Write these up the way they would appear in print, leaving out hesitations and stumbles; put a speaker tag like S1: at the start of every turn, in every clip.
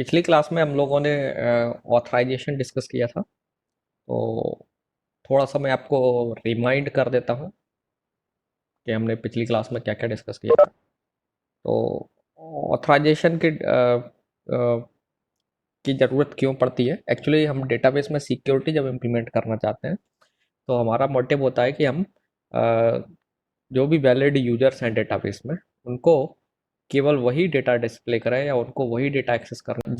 S1: पिछली क्लास में हम लोगों ने ऑथराइजेशन डिस्कस किया था। तो थोड़ा सा मैं आपको रिमाइंड कर देता हूँ कि हमने पिछली क्लास में क्या क्या डिस्कस किया था। तो ऑथराइजेशन की ज़रूरत क्यों पड़ती है? एक्चुअली हम डेटाबेस में सिक्योरिटी जब इम्प्लीमेंट करना चाहते हैं तो हमारा मोटिव होता है कि हम अ, जो भी वैलिड यूजर्स हैं डेटाबेस में उनको केवल वही डेटा डिस्प्ले करें या उनको वही डेटा एक्सेस करना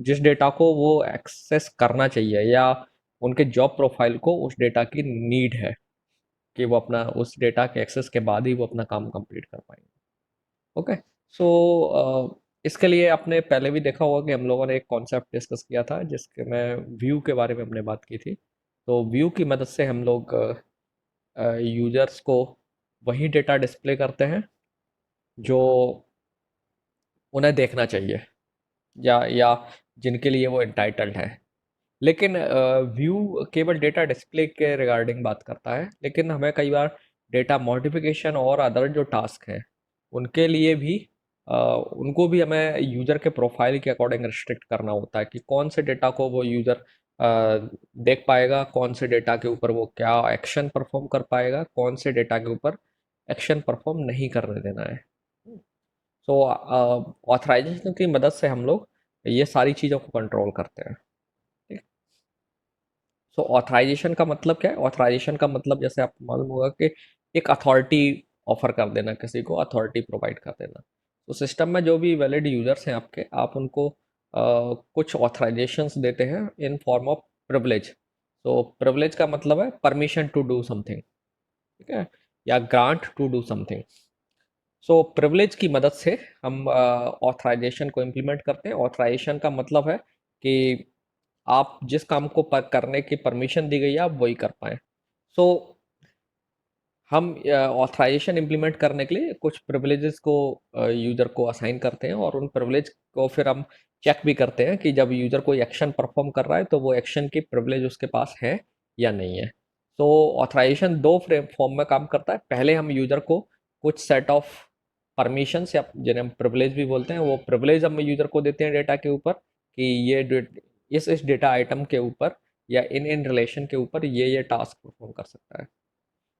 S1: जिस डेटा को वो एक्सेस करना चाहिए, या उनके जॉब प्रोफाइल को उस डेटा की नीड है कि वो अपना उस डेटा के एक्सेस के बाद ही वो अपना काम कंप्लीट कर पाएंगे। ओके। सो इसके लिए आपने पहले भी देखा होगा कि हम लोगों ने एक कॉन्सेप्ट डिस्कस किया था जिसके में व्यू के बारे में हमने बात की थी। तो व्यू की मदद से हम लोग यूजर्स को वही डेटा डिस्प्ले करते हैं जो उन्हें देखना चाहिए, या जिनके लिए वो इंटाइटल्ड है। लेकिन व्यू केवल डेटा डिस्प्ले के रिगार्डिंग बात करता है, लेकिन हमें कई बार डेटा मॉडिफिकेशन और अदर जो टास्क हैं उनके लिए भी उनको भी हमें यूज़र के प्रोफाइल के अकॉर्डिंग रिस्ट्रिक्ट करना होता है कि कौन से डेटा को वो यूज़र देख पाएगा, कौन से डेटा के ऊपर वो क्या एक्शन परफॉर्म कर पाएगा, कौन से डेटा के ऊपर एक्शन परफॉर्म नहीं करने देना है। सो ऑथराइजेशन की मदद से हम लोग ये सारी चीज़ों को कंट्रोल करते हैं। ठीक। सो ऑथराइजेशन का मतलब क्या है? ऑथराइजेशन का मतलब जैसे आपको मालूम होगा कि एक अथॉरिटी ऑफर कर देना, किसी को अथॉरिटी प्रोवाइड कर देना। तो सिस्टम में जो भी वैलिड यूजर्स हैं आपके, आप उनको कुछ ऑथराइजेशंस देते हैं इन फॉर्म ऑफ प्रिविलेज। तो प्रिविलेज का मतलब है परमिशन टू डू समथिंग, ठीक है, या grant to do something. So privilege की मदद से हम ऑथराइजेशन को इम्प्लीमेंट करते हैं। ऑथराइजेशन का मतलब है कि आप जिस काम को करने की परमिशन दी गई है आप वही कर पाएँ। सो हम ऑथराइजेशन इम्प्लीमेंट करने के लिए कुछ प्रिविलेजेस को यूज़र को असाइन करते हैं, और उन प्रिविलेज को फिर हम चेक भी करते हैं कि जब यूज़र कोई एक्शन परफॉर्म कर रहा है तो वो एक्शन की प्रिविलेज उसके पास है या नहीं है। तो ऑथराइजेशन दो फ्रेम फॉर्म में काम करता है। पहले हम यूज़र को कुछ सेट ऑफ परमिशंस, या जिन्हें हम प्रिविलेज भी बोलते हैं, वो प्रिविलेज हम यूज़र को देते हैं डेटा के ऊपर कि इस डेटा आइटम के ऊपर या इन इन रिलेशन के ऊपर ये टास्क परफॉर्म कर सकता है।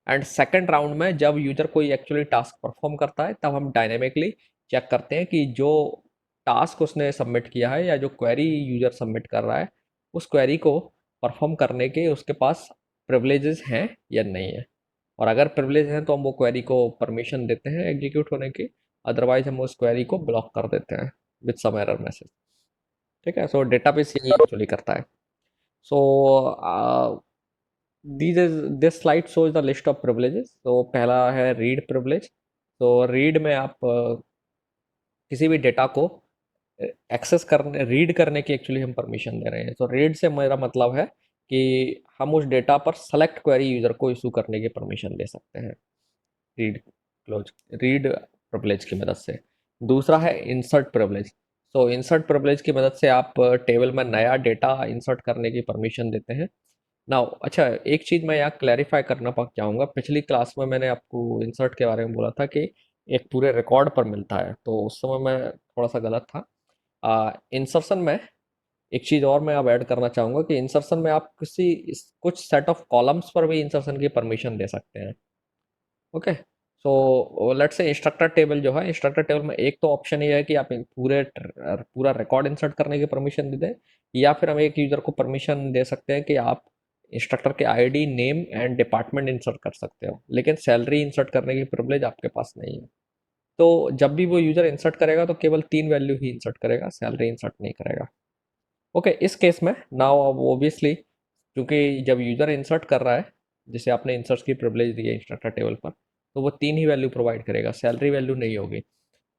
S1: एंड सेकंड राउंड में जब यूजर कोई एक्चुअली टास्क परफॉर्म करता है तब हम डायनेमिकली चेक करते हैं कि जो टास्क उसने सबमिट किया है या जो क्वेरी यूजर सबमिट कर रहा है उस क्वेरी को परफॉर्म करने के उसके पास प्रिविलेजेस हैं या नहीं है। और अगर प्रिविलेज हैं तो हम वो क्वेरी को परमिशन देते हैं एग्जीक्यूट होने की, अदरवाइज हम उस क्वेरी को ब्लॉक कर देते हैं विद सम एरर मैसेज। ठीक है। सो डेटाबेस यही एक्चुअली करता है। So this slide shows the list of privileges. तो पहला है रीड प्रिविलेज। तो रीड में आप किसी भी डेटा को एक्सेस करने, रीड करने की एक्चुअली हम परमिशन दे रहे हैं। तो रीड से मेरा मतलब है कि हम उस डेटा पर सेलेक्ट क्वेरी यूजर को इशू करने की परमिशन दे सकते हैं रीड क्लोज रीड प्रिविलेज की मदद से। दूसरा है इंसर्ट प्रिविलेज। तो इंसर्ट प्रिविलेज की मदद से आप टेबल में नया डेटा इंसर्ट करने की परमिशन देते हैं। नाउ अच्छा, एक चीज़ मैं यहाँ क्लैरिफाई करना पा चाहूँगा। पिछली क्लास में मैंने आपको इंसर्ट के बारे में बोला था कि एक पूरे रिकॉर्ड पर मिलता है, तो उस समय मैं थोड़ा सा गलत था। इंसर्शन में एक चीज़ और मैं अब ऐड करना चाहूँगा कि इंसर्शन में आप कुछ सेट ऑफ कॉलम्स पर भी इंसर्शन की परमिशन दे सकते हैं। Okay. So let's say instructor table जो है, इंस्ट्रक्टर टेबल में एक तो ऑप्शन ये है कि आप पूरा रिकॉर्ड इंसर्ट करने की परमिशन दे दें, या फिर हम एक यूज़र को परमिशन दे सकते हैं कि आप इंस्ट्रक्टर के ID, name and department insert कर सकते हो, लेकिन सैलरी इंसर्ट करने की प्रिविलेज आपके पास नहीं है। तो जब भी वो यूज़र इंसर्ट करेगा तो केवल 3 वैल्यू ही इंसर्ट करेगा, सैलरी इंसर्ट नहीं करेगा। ओके। इस केस में नाउ अब ऑब्वियसली, क्योंकि जब यूज़र इंसर्ट कर रहा है, जैसे आपने इंसर्ट की प्रिविलेज दी है इंस्ट्रक्टर टेबल पर, तो वो 3 ही वैल्यू प्रोवाइड करेगा, सैलरी वैल्यू नहीं होगी।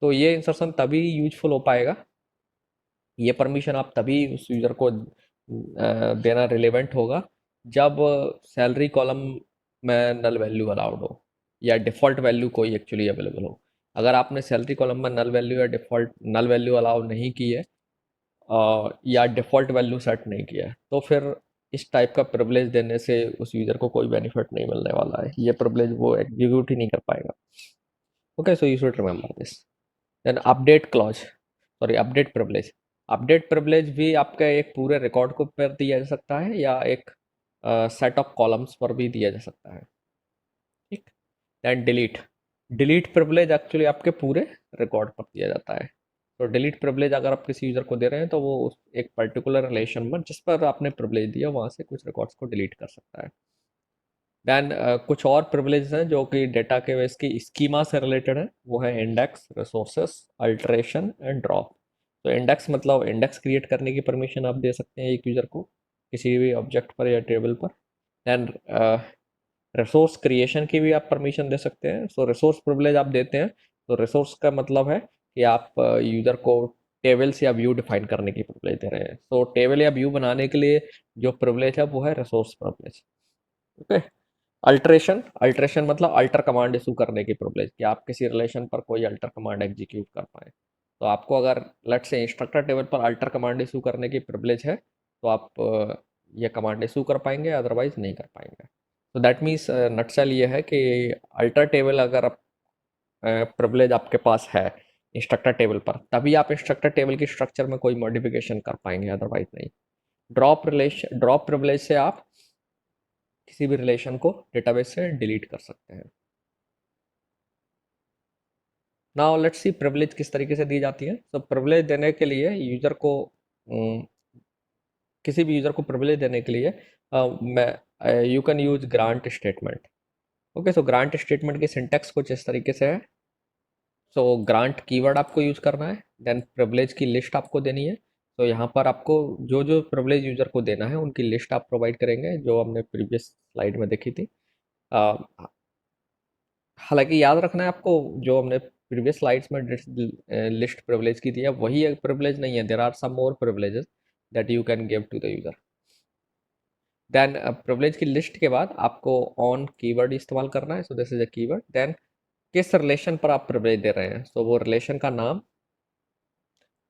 S1: तो ये इंसर्शन तभी यूजफुल हो पाएगा, ये परमिशन आप तभी उस यूज़र को देना रिलेवेंट होगा जब सैलरी कॉलम में नल वैल्यू अलाउड हो, या डिफ़ॉल्ट वैल्यू कोई एक्चुअली अवेलेबल हो। अगर आपने सैलरी कॉलम में नल वैल्यू या डिफ़ॉल्ट नल वैल्यू अलाउ नहीं की है, या डिफ़ॉल्ट वैल्यू सेट नहीं किया है, तो फिर इस टाइप का प्रिविलेज देने से उस यूज़र को कोई बेनिफिट नहीं मिलने वाला है। ये प्रिविलेज वो एग्जीक्यूट ही नहीं कर पाएगा। Okay, so you should remember this. Then update clause, sorry update privilege. Update privilege भी आपके एक पूरे रिकॉर्ड को पर दिया जा सकता है या एक सेट ऑफ कॉलम्स पर भी दिया जा सकता है। ठीक। Then delete, delete privilege actually आपके पूरे रिकॉर्ड पर दिया जाता है। तो डिलीट प्रिविलेज अगर आप किसी यूज़र को दे रहे हैं तो वो एक पर्टिकुलर रिलेशन में जिस पर आपने प्रिविलेज दिया वहाँ से कुछ रिकॉर्ड्स को डिलीट कर सकता है। दैन कुछ और प्रिविलेज हैं जो कि डेटा के बेस की स्कीमा से रिलेटेड है, वो है index, resources, alteration and drop. तो इंडेक्स मतलब इंडेक्स क्रिएट करने की परमिशन आप दे सकते हैं एक यूज़र को किसी भी ऑब्जेक्ट पर या टेबल पर। दैन रिसोर्स क्रिएशन की भी आप परमिशन दे सकते हैं। सो रिसोर्स प्रिविलेज आप देते हैं तो रिसोर्स का मतलब है कि आप यूज़र को टेबल्स या व्यू डिफाइन करने की प्रिविलेज दे रहे हैं। तो टेबल या व्यू बनाने के लिए जो प्रिविलेज है वो है resource privilege. Okay. Alteration, alteration मतलब अल्टर कमांड इशू करने की प्रिविलेज कि आप किसी रिलेशन पर कोई अल्टर कमांड एग्जीक्यूट कर पाए। तो आपको अगर लेट से इंस्ट्रक्टर टेबल पर अल्टर कमांड इशू करने की प्रिविलेज है तो आप ये कमांड इशू कर पाएंगे, अदरवाइज नहीं कर पाएंगे। तो दैट मीन्स नटसेल ये है कि अल्टर टेबल अगर आप प्रिविलेज आपके पास है इंस्ट्रक्टर टेबल पर तभी आप इंस्ट्रक्टर टेबल की स्ट्रक्चर में कोई मॉडिफिकेशन कर पाएंगे, अदरवाइज नहीं। ड्रॉप प्रिविलेज से आप किसी भी रिलेशन को डेटाबेस से डिलीट कर सकते हैं। नाउ लेट्स सी प्रिविलेज किस तरीके से दी जाती है। तो प्रिविलेज देने के लिए यूजर को किसी भी यूजर को प्रिविलेज देने के लिए मैं you can use grant statement. Okay, so grant statement की सिंटैक्स कुछ इस तरीके से है। सो ग्रांट कीवर्ड आपको यूज करना है, देन प्रिविलेज की लिस्ट आपको देनी है। तो यहाँ पर आपको जो जो प्रिविलेज यूजर को देना है उनकी लिस्ट आप प्रोवाइड करेंगे जो हमने प्रीवियस स्लाइड में देखी थी। हालांकि याद रखना है आपको जो हमने प्रीवियस स्लाइड्स में लिस्ट प्रिविलेज की थी है वही एक प्रिविलेज नहीं है, there are some more privileges that you can give to the user. Then privilege की लिस्ट के बाद आपको ऑन कीवर्ड इस्तेमाल करना है। So this is a keyword. Then किस रिलेशन पर आप प्रिविलेज दे रहे हैं, सो वो रिलेशन का नाम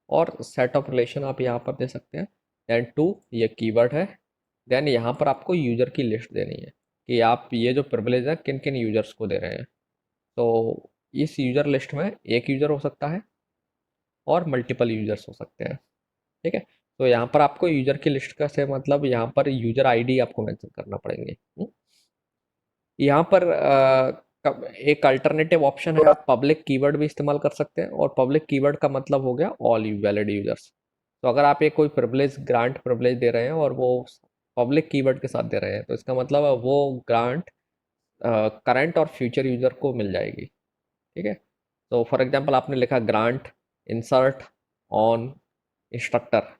S1: और सेट ऑफ रिलेशन आप यहाँ पर दे सकते हैं। देन टू, ये कीवर्ड है। देन यहाँ पर आपको यूजर की लिस्ट देनी है कि आप ये जो प्रिविलेज है किन किन यूजर्स को दे रहे हैं। तो इस यूजर लिस्ट में एक यूजर हो सकता है और मल्टीपल यूजर्स हो सकते हैं। ठीक है। तो यहाँ पर आपको यूजर की लिस्ट का से मतलब यहाँ पर यूजर आईडी आपको मेंशन करना पड़ेंगे। यहाँ पर एक अल्टरनेटिव ऑप्शन है, आप पब्लिक कीवर्ड भी इस्तेमाल कर सकते हैं और पब्लिक कीवर्ड का मतलब हो गया ऑल वैलिड यूजर्स। तो अगर आप एक कोई प्रिविलेज ग्रांट प्रिविलेज दे रहे हैं और वो पब्लिक कीवर्ड के साथ दे रहे हैं तो इसका मतलब है वो ग्रांट करंट और फ्यूचर यूजर को मिल जाएगी। ठीक है। तो फॉर एग्जांपल आपने लिखा grant insert on instructor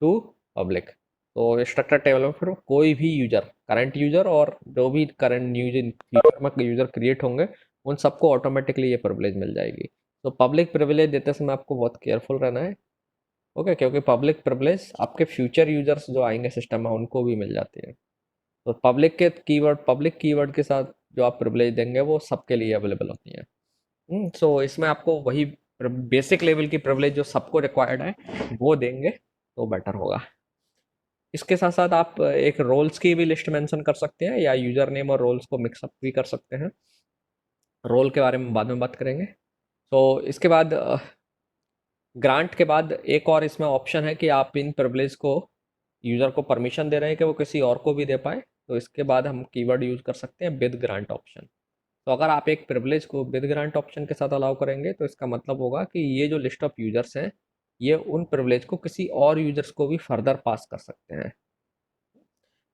S1: to public. तो इंस्ट्रक्टर टेबल में फिर कोई भी यूजर, करंट यूजर और जो भी करंट यूजर फ्यूचर में यूजर क्रिएट होंगे उन सबको ऑटोमेटिकली ये प्रिविलेज मिल जाएगी। तो पब्लिक प्रिविलेज देते समय आपको बहुत केयरफुल रहना है। ओके, क्योंकि पब्लिक प्रिविलेज आपके फ्यूचर यूजर्स जो आएंगे सिस्टम में उनको भी मिल जाती है। तो पब्लिक कीवर्ड के साथ जो आप प्रिविलेज देंगे वो सबके लिए अवेलेबल होती है। सो इसमें आपको वही बेसिक लेवल की प्रिविलेज जो सबको रिक्वायर्ड है वो देंगे तो बेटर होगा। इसके साथ साथ आप एक रोल्स की भी लिस्ट मेंशन कर सकते हैं या यूजर नेम और रोल्स को मिक्सअप भी कर सकते हैं। रोल के बारे में बाद में बात करेंगे। तो इसके बाद ग्रांट के बाद एक और इसमें ऑप्शन है कि आप इन प्रिविलेज को यूजर को परमिशन दे रहे हैं कि वो किसी और को भी दे पाए। तो इसके बाद हम कीवर्ड यूज कर सकते हैं विद ग्रांट ऑप्शन। तो अगर आप एक प्रिविलेज को विद ग्रांट ऑप्शन के साथ अलाउ करेंगे तो इसका मतलब होगा कि ये जो लिस्ट ऑफ यूजर्स हैं ये उन प्रिविलेज को किसी और यूजर्स को भी फर्दर पास कर सकते हैं।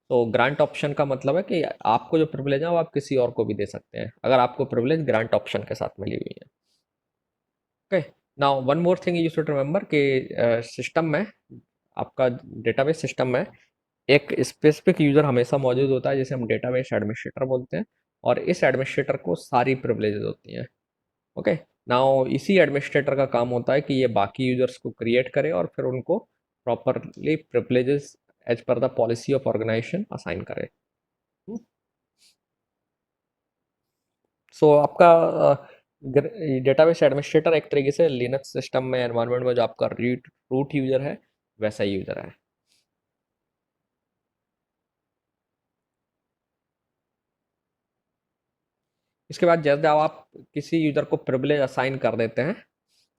S1: तो ग्रांट ऑप्शन का मतलब है कि आपको जो प्रिविलेज है वो आप किसी और को भी दे सकते हैं अगर आपको प्रिविलेज ग्रांट ऑप्शन के साथ मिली हुई है। Okay. Now one more thing you should remember कि सिस्टम में, आपका डेटाबेस सिस्टम में एक स्पेसिफिक यूजर हमेशा मौजूद होता है जिसे हम डेटाबेस एडमिनिस्ट्रेटर बोलते हैं और इस एडमिनिस्ट्रेटर को सारी प्रिविलेजेस होती हैं। ओके। नाउ इसी एडमिनिस्ट्रेटर का काम होता है कि ये बाकी यूजर्स को क्रिएट करे और फिर उनको properly privileges as per the policy of organisation assign करे। सो आपका डेटाबेस एडमिनिस्ट्रेटर एक तरीके से लिनक्स सिस्टम में एनवायरनमेंट में जो आपका रूट यूजर है वैसा ही यूजर है। इसके बाद जब आप किसी यूजर को प्रिविलेज असाइन कर देते हैं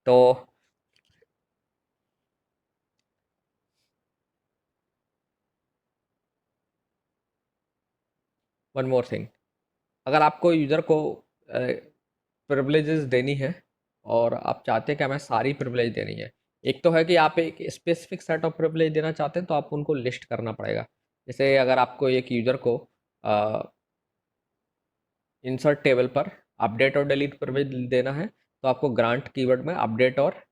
S1: तो वन मोर थिंग, अगर आपको यूज़र को प्रिविलेजेस देनी है और आप चाहते हैं कि हमें सारी प्रिविलेज देनी है, एक तो है कि आप एक स्पेसिफिक सेट ऑफ प्रिविलेज देना चाहते हैं तो आपको उनको लिस्ट करना पड़ेगा। जैसे अगर आपको एक यूज़र को इंसर्ट टेबल पर अपडेट और डिलीट प्रिविलेज देना है तो आपको ग्रांट कीवर्ड में अपडेट और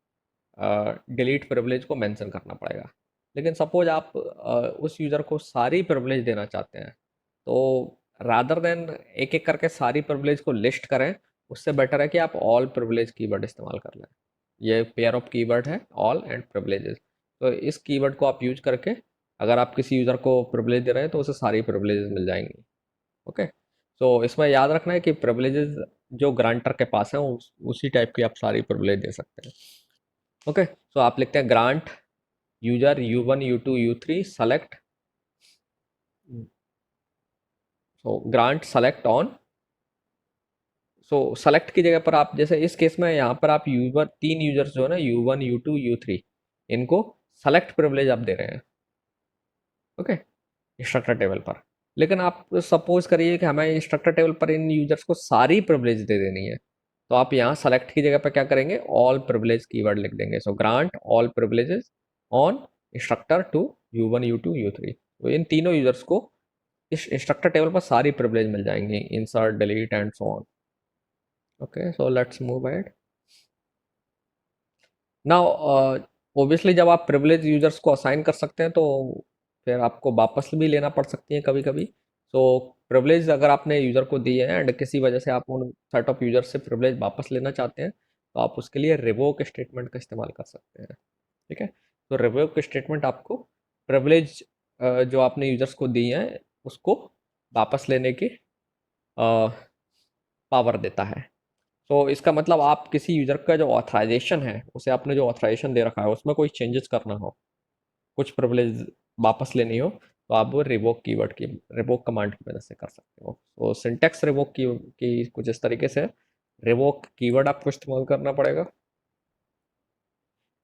S1: डिलीट प्रिविलेज को मेंशन करना पड़ेगा। लेकिन सपोज आप उस यूज़र को सारी प्रिविलेज देना चाहते हैं तो रादर देन एक एक करके सारी प्रिविलेज को लिस्ट करें, उससे बेटर है कि आप ऑल प्रिविलेज कीवर्ड इस्तेमाल कर लें। ये पेयर ऑफ कीवर्ड है, ऑल एंड प्रिविलेजेस। तो इस कीवर्ड को आप यूज करके अगर आप किसी यूज़र को प्रिविलेज दे रहे हैं तो उसे सारी प्रिविलेजेस मिल जाएंगी। ओके, सो इसमें याद रखना है कि प्रिविलेजेस जो ग्रांटर के पास है उसी टाइप की आप सारी प्रिविलेज दे सकते हैं। ओके, सो आप लिखते हैं grant user u1 u2 u3 select, so grant select on. So select की जगह पर आप जैसे इस केस में यहाँ पर आप यूजर तीन यूजर्स जो है ना u1 u2 u3 इनको सेलेक्ट प्रिविलेज आप दे रहे हैं। ओके, इंस्ट्रक्टर टेबल पर। लेकिन आप सपोज करिए कि हमें इंस्ट्रक्टर टेबल पर इन यूजर्स को सारी प्रिविलेज दे देनी है, तो आप यहाँ सेलेक्ट की जगह पर क्या करेंगे, ऑल प्रिविलेज कीवर्ड लिख देंगे। So grant all privileges on instructor to u1 u2 u3। तो इन तीनों यूजर्स को इस इंस्ट्रक्टर टेबल पर सारी प्रिविलेज मिल जाएंगी, insert delete and so on. Okay, so let's move ahead now. Obviously जब आप प्रिविलेज यूजर्स को असाइन कर सकते हैं तो फिर आपको वापस भी लेना पड़ सकती है कभी कभी। सो प्रिविलेज अगर आपने यूज़र को दी है एंड किसी वजह से आप उन सेट ऑफ यूजर से प्रिविलेज वापस लेना चाहते हैं तो आप उसके लिए रिवोक स्टेटमेंट का इस्तेमाल कर सकते हैं। ठीक है, तो रिवोक स्टेटमेंट आपको प्रिविलेज जो आपने यूजर्स को दी है उसको वापस लेने की पावर देता है। तो इसका मतलब आप किसी यूज़र का जो ऑथराइजेशन है उसे आपने जो ऑथराइजेशन दे रखा है उसमें कोई चेंजेस करना हो, कुछ प्रिविलेज वापस लेनी हो, तो आप वो रिवोक कमांड की मदद से कर सकते हो। तो सिंटेक्स रिवोक की कुछ इस तरीके से रिवोक कीवर्ड आपको इस्तेमाल करना पड़ेगा।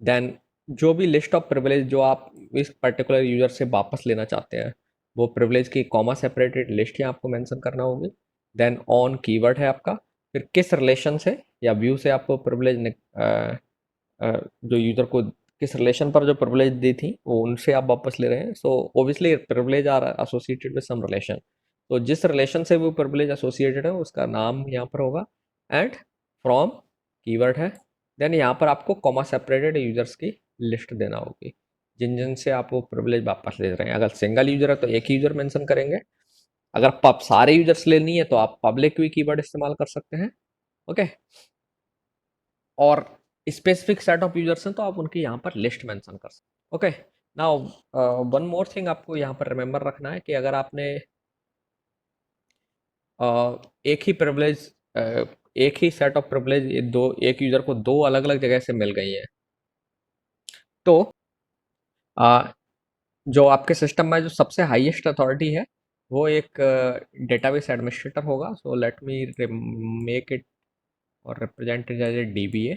S1: देन जो भी लिस्ट ऑफ प्रिविलेज जो आप इस पर्टिकुलर यूज़र से वापस लेना चाहते हैं वो प्रिविलेज की कॉमा सेपरेटेड लिस्ट यहाँ आपको मेंशन करना होगी। देन ऑन कीवर्ड है आपका, फिर किस रिलेशन से या व्यू से आपको प्रिविलेज जो यूज़र को किस रिलेशन पर जो प्रिविलेज दी थी वो उनसे आप वापस ले रहे हैं। So obviously privilege are associated with some relation, तो जिस रिलेशन से वो प्रिविलेज एसोसिएटेड है उसका नाम यहाँ पर होगा एंड फ्रॉम कीवर्ड है। देन यहाँ पर आपको कॉमा सेपरेटेड यूजर्स की लिस्ट देना होगी जिन जिन से आप वो प्रिविलेज वापस ले रहे हैं। अगर सिंगल यूजर है तो एक यूजर मेंशन करेंगे, अगर आप सारे यूजर्स लेनी है तो आप पब्लिक भी कीवर्ड इस्तेमाल कर सकते हैं। ओके, और स्पेसिफिक सेट ऑफ यूजर्स हैं तो आप उनकी यहाँ पर लिस्ट मेंशन कर सकते हैं। Okay, now one more thing आपको यहाँ पर रिमेंबर रखना है कि अगर आपने एक ही प्रिविलेज एक ही सेट ऑफ प्रिविलेज एक यूजर को दो अलग अलग जगह से मिल गई है तो जो आपके सिस्टम में जो सबसे हाईएस्ट अथॉरिटी है वो एक डेटाबेस एडमिनिस्ट्रेटर होगा। So let me make it और represent it as a DBA.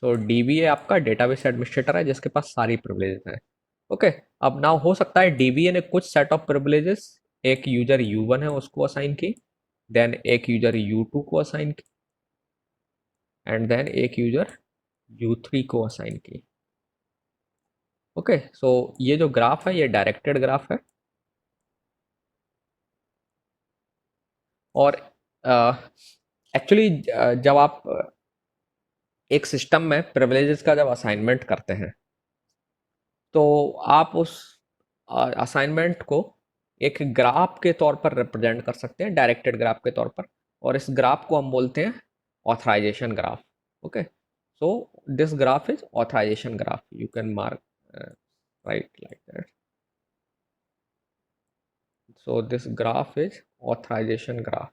S1: So DBA आपका डेटाबेस एडमिनिस्ट्रेटर है जिसके पास सारी प्रिविलेजेस हैं। ओके, अब नाउ हो सकता है डीबीए ने कुछ सेट ऑफ प्रिविलेजेस एक यूजर u1 है उसको असाइन की, देन एक यूजर u2 को असाइन की एंड देन एक यूजर u3 को असाइन की। ओके, सो ये जो ग्राफ है ये डायरेक्टेड ग्राफ है और एक्चुअली जब आप एक सिस्टम में प्रिविलेजेस का जब असाइनमेंट करते हैं तो आप उस असाइनमेंट को एक ग्राफ के तौर पर रिप्रेजेंट कर सकते हैं, डायरेक्टेड ग्राफ के तौर पर, और इस ग्राफ को हम बोलते हैं authorisation graph. Okay, so this graph is authorisation graph, you can mark right like that. So this graph is authorisation graph.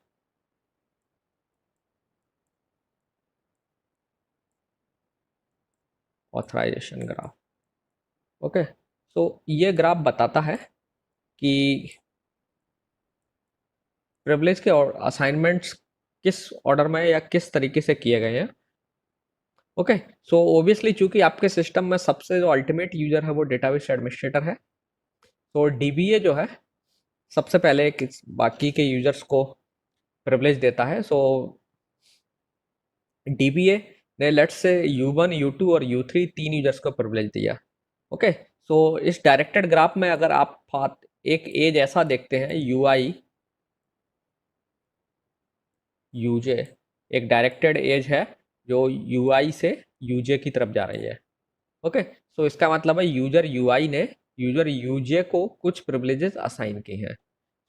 S1: Authorisation graph. Okay, so ये ग्राफ बताता है कि प्रिविलेज के और असाइनमेंट्स किस ऑर्डर में या किस तरीके से किए गए हैं। ओके, सो ओबियसली चूंकि आपके सिस्टम में सबसे जो अल्टीमेट यूजर है वो डेटाबेस एडमिनिस्ट्रेटर है, तो डीबीए जो है सबसे पहले बाकी के यूजर्स को प्रिविलेज देता है। सो डीबीए ने लेट्स से U1, U2 और U3 तीन यूजर्स को प्रिविलेज दिया। ओके, सो इस डायरेक्टेड ग्राफ में अगर आप एक एज ऐसा देखते हैं UI UJ, एक डायरेक्टेड एज है जो UI से UJ की तरफ जा रही है। ओके, सो इसका मतलब है यूजर UI ने यूजर UJ को कुछ प्रिविलेजेस असाइन की हैं।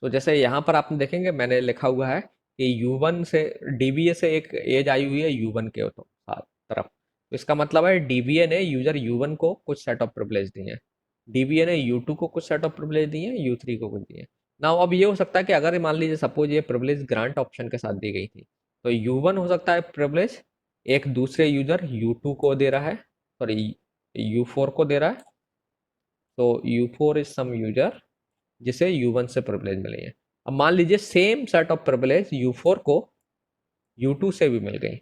S1: तो जैसे यहाँ पर आप देखेंगे मैंने लिखा हुआ है कि U1 से DBA से एक एज आई हुई है U1 के तो तरफ, तो इसका मतलब है DBA ने यूजर U1 को कुछ सेट ऑफ प्रिविलेज दिए हैं, DBA ने U2 को कुछ सेट ऑफ प्रिविलेज दिए हैं, U3 को कुछ दिए हैं। ना अब ये हो सकता है कि अगर मान लीजिए सपोज ये प्रिविलेज ग्रांट ऑप्शन के साथ दी गई थी, तो U1 हो सकता है प्रिविलेज एक दूसरे यूजर U2 को दे रहा है, सॉरी U4 को दे रहा है। तो U4 इज सम यूजर जिसे U1 से प्रिविलेज मिली है। अब मान लीजिए same set of privilege U4 को U2 से भी मिल गई।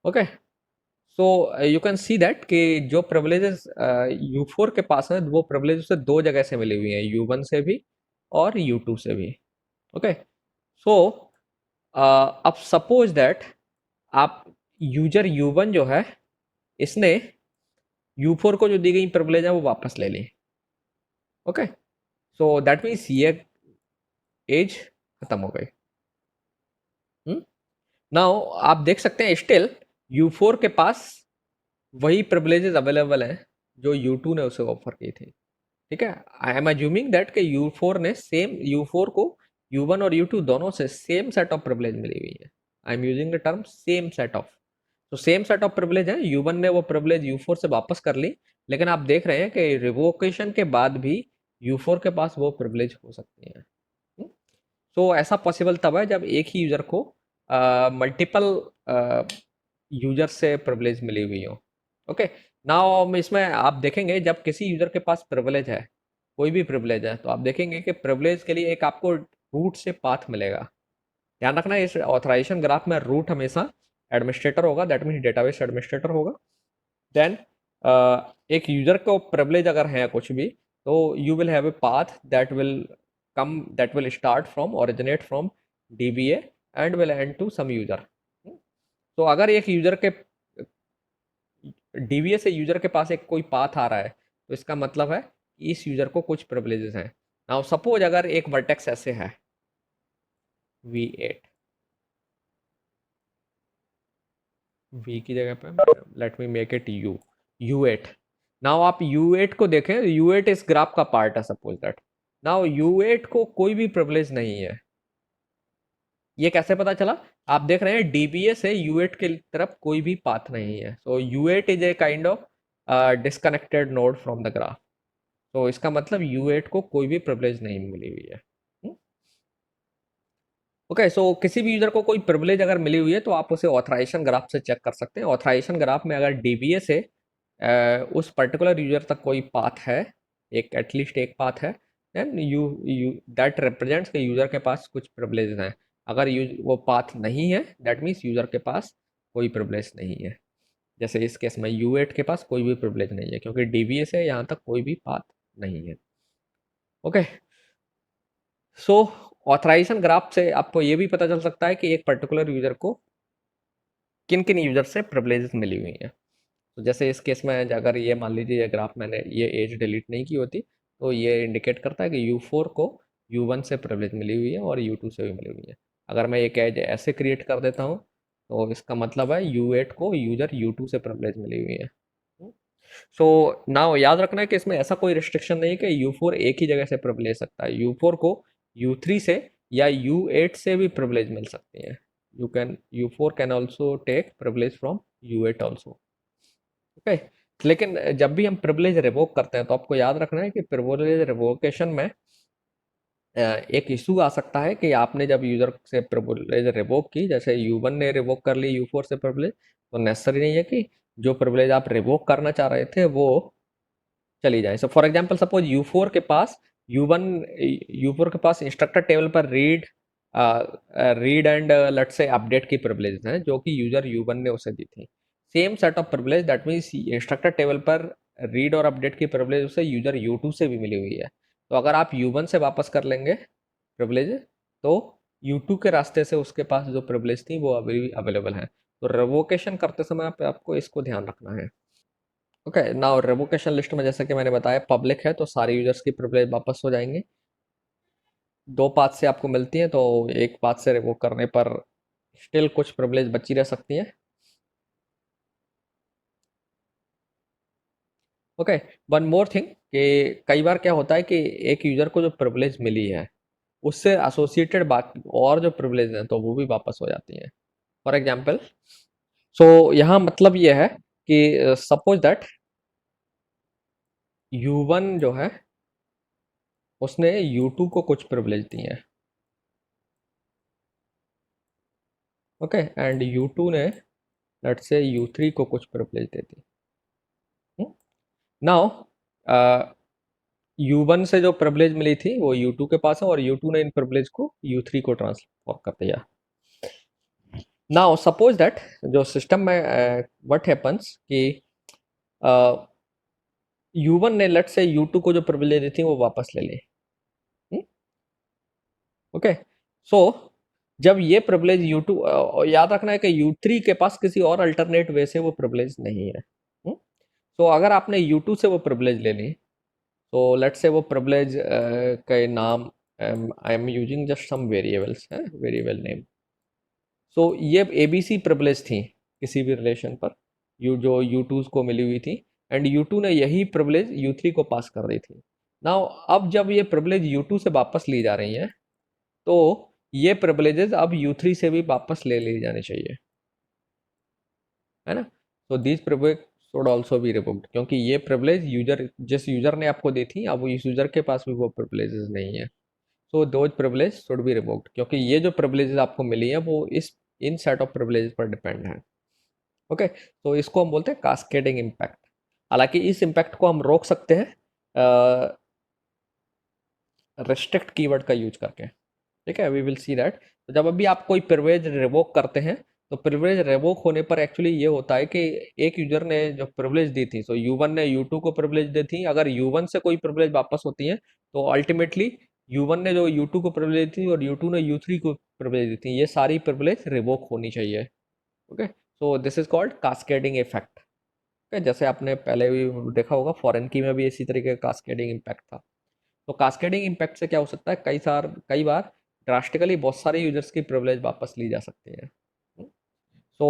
S1: Okay, so you can see that कि जो प्रिविलेजेस U4 के पास है वो प्रिविलेज उसे दो जगह से मिली हुई है, U1 से भी और U2 से भी। ओके, सो अब सपोज दैट आप यूजर U1 जो है इसने U4 को जो दी गई प्रिविलेज है वो वापस ले ली। ओके, सो दैट मीन्स ये एज खत्म हो गई। नाउ आप देख सकते हैं स्टिल U4 के पास वही प्रिविलेजेस अवेलेबल हैं जो U2 ने उसे ऑफर की थी। ठीक है, आई एम अज्यूमिंग दैट कि U4 ने सेम U4 को U1 और U2 दोनों से सेम सेट ऑफ प्रिविलेज मिली हुई है। आई am using the term same set of, तो सेम सेट ऑफ प्रिविलेज है। U1 ने वो प्रिविलेज U4 से वापस कर ली, लेकिन आप देख रहे हैं कि रिवोकेशन के बाद भी U4 के पास वो प्रिविलेज हो सकती है। तो ऐसा पॉसिबल तब है जब एक ही यूजर को मल्टीपल यूजर से प्रिविलेज मिली हुई हो। ओके, नाउ इसमें आप देखेंगे जब किसी यूजर के पास प्रिविलेज है, कोई भी प्रिविलेज है, तो आप देखेंगे कि प्रिविलेज के लिए एक आपको रूट से पाथ मिलेगा। ध्यान रखना इस ऑथराइजेशन ग्राफ में रूट हमेशा एडमिनिस्ट्रेटर होगा, दैट मीन्स डेटाबेस एडमिनिस्ट्रेटर होगा। देन एक यूजर को प्रिविलेज अगर है कुछ भी, तो you will have a path that will start from originate from DBA and will end to some user। तो अगर एक यूजर के DBA से यूजर के पास एक कोई पाथ आ रहा है, तो इसका मतलब है इस यूजर को कुछ प्रिविलेजेस हैं। नाउ सपोज अगर एक वर्टेक्स ऐसे है V8, V की जगह पे late me make it U8। Now आप U8 को देखें, U8 इस ग्राफ का पार्ट है सपोज दैट। नाउ U8 को कोई भी प्रिविलेज नहीं है। ये कैसे पता चला? आप देख रहे हैं DBA से U8 की तरफ कोई भी पाथ नहीं है। सो U8 is a kind of disconnected node from the graph. तो इसका मतलब U8 को कोई भी प्रिविलेज नहीं मिली हुई है। ओके, सो किसी भी यूजर को कोई प्रिविलेज अगर मिली हुई है तो आप उसे ऑथराइजेशन ग्राफ से चेक कर सकते हैं। ऑथराइजेशन ग्राफ में अगर DBA से उस पर्टिकुलर यूजर तक कोई पाथ है, एक एटलीस्ट एक पाथ है, देन यू दैट रिप्रेजेंट्स कि यूजर के पास कुछ प्रिविलेज हैं। अगर वो पाथ नहीं है, दैट मीन्स यूजर के पास कोई प्रिविलेज नहीं है। जैसे इस केस में U8 के पास कोई भी प्रिविलेज नहीं है क्योंकि DBA से यहाँ तक कोई भी पाथ नहीं है। ओके, सो ऑथराइजेशन ग्राफ से आपको ये भी पता चल सकता है कि एक पर्टिकुलर यूजर को किन किन यूजर से प्रिविलेजेस मिली हुई हैं। तो जैसे इस केस में अगर ये मान लीजिए ये ग्राफ मैंने ये एज डिलीट नहीं की होती, तो ये इंडिकेट करता है कि U4 को U1 से प्रिविलेज मिली हुई है और U2 से भी मिली हुई है। अगर मैं एक एज ऐसे क्रिएट कर देता हूँ, तो इसका मतलब है U8 को यूजर U2 से प्रिविलेज मिली हुई है। सो नाउ याद रखना है कि इसमें ऐसा कोई रिस्ट्रिक्शन नहीं है कि U4 एक ही जगह से प्रिविलेज ले सकता है। U4 को U3 से या U8 से भी प्रिविलेज मिल सकती है। U4 can also take privilege from U8 also. Okay, लेकिन जब भी हम प्रिविलेज रिवोक करते हैं तो आपको याद रखना है कि प्रिविलेज रिवोकेशन में एक इशू आ सकता है कि आपने जब यूजर से प्रिविलेज रिवोक की, जैसे U1 ने रिवोक कर ली U4 से प्रिविलेज, तो नेसेसरी नहीं है कि जो प्रिविलेज आप रिवोक करना चाह रहे थे वो चली जाए। So for example suppose U4 के पास U4 के पास इंस्ट्रक्टर टेबल पर रीड एंड लेट से अपडेट की प्रिविलेज हैं जो कि यूजर U1 ने उसे दी थी। Same set of privilege, that means instructor table पर रीड और अपडेट की प्रिविलेज उसे यूजर U2 से भी मिली हुई है। तो अगर आप U1 से वापस कर लेंगे प्रिविलेज, तो U2 के रास्ते से उसके पास जो प्रिविलेज थी वो अभी भी अवेलेबल है। तो रेवोकेशन करते समय आपको इसको ध्यान रखना है। ओके, नाउ रेवोकेशन लिस्ट में जैसा कि मैंने बताया पब्लिक है, तो सारे यूजर्स की प्रिविलेज वापस हो जाएंगे। दो पाथ से आपको मिलती है, तो एक पाथ से रिवोक करने पर स्टिल कुछ प्रिविलेज बची रह सकती है। ओके, वन मोर थिंग कि कई बार क्या होता है कि एक यूजर को जो प्रिविलेज मिली है उससे एसोसिएटेड बाकी और जो प्रिविलेज हैं तो वो भी वापस हो जाती हैं। फॉर एग्जाम्पल, सो यहाँ मतलब ये है कि सपोज दैट U1 जो है उसने U2 को कुछ प्रिविलेज दी है। ओके, एंड U2 ने लेट्स से U3 को कुछ प्रिविलेज दे दी। नाउ U1 से जो प्रिविलेज मिली थी वो U2 के पास है, और U2 ने इन प्रिविलेज को U3 को ट्रांसफर कर दिया। नाउ सपोज दैट जो सिस्टम में व्हाट हैपेंस कि U1 ने लेट्स से U2 को जो प्रिविलेज दी थी वो वापस ले ली। ओके, सो जब ये प्रिविलेज U2, याद रखना है कि U3 के पास किसी और अल्टरनेट वे से वो प्रिविलेज नहीं है। तो अगर आपने U2 से वो प्रिविलेज ले ली, तो लेट्स से वो प्रिविलेज के नाम I am using just some variables है, वेरिएबल नेम। सो ये ABC प्रिविलेज थी किसी भी रिलेशन पर जो U2 को मिली हुई थी, एंड U2 ने यही प्रिविलेज U3 को पास कर दी थी। नाउ अब जब ये प्रिविलेज U2 से वापस ली जा रही है, तो ये प्रिविलेजेस अब U3 से भी वापस ले ली जानी चाहिए, है ना। तो these privilege should also be revoked, क्योंकि ये प्रिविलेज यूजर जिस यूजर ने आपको दी थी अब इस यूजर के पास भी वो प्रिविलेजेस नहीं है। So those privilege should be revoked, क्योंकि ये जो प्रिविलेजेस आपको मिली है वो इस इन सेट ऑफ प्रिविलेज पर डिपेंड है। ओके, तो इसको हम बोलते हैं कास्केडिंग इम्पैक्ट। हालांकि इस इम्पैक्ट को हम रोक सकते हैं रेस्ट्रिक्ट कीवर्ड का यूज करके। ठीक है, वी विल सी दैट। तो जब अभी आप कोई प्रिविलेज रिवोक करते हैं, तो प्रिविलेज रिवोक होने पर एक्चुअली ये होता है कि एक यूजर ने जो प्रिविलेज दी थी, सो U1 ने U2 को प्रिविलेज दी थी, अगर U1 से कोई प्रिविलेज वापस होती है तो अल्टीमेटली U1 ने जो U2 को प्रिविलेज दी थी और U2 ने U3 को प्रिविलेज दी थी, ये सारी प्रिविलेज रिवोक होनी चाहिए। Okay, so this is called cascading effect. Okay, जैसे आपने पहले भी देखा होगा फॉरेन की में भी इसी तरीके का कास्केडिंग इम्पैक्ट था। तो कास्केडिंग इम्पैक्ट से क्या हो सकता है, कई बार ड्रास्टिकली बहुत सारे यूजर्स की प्रिविलेज वापस ली जा सकती है। तो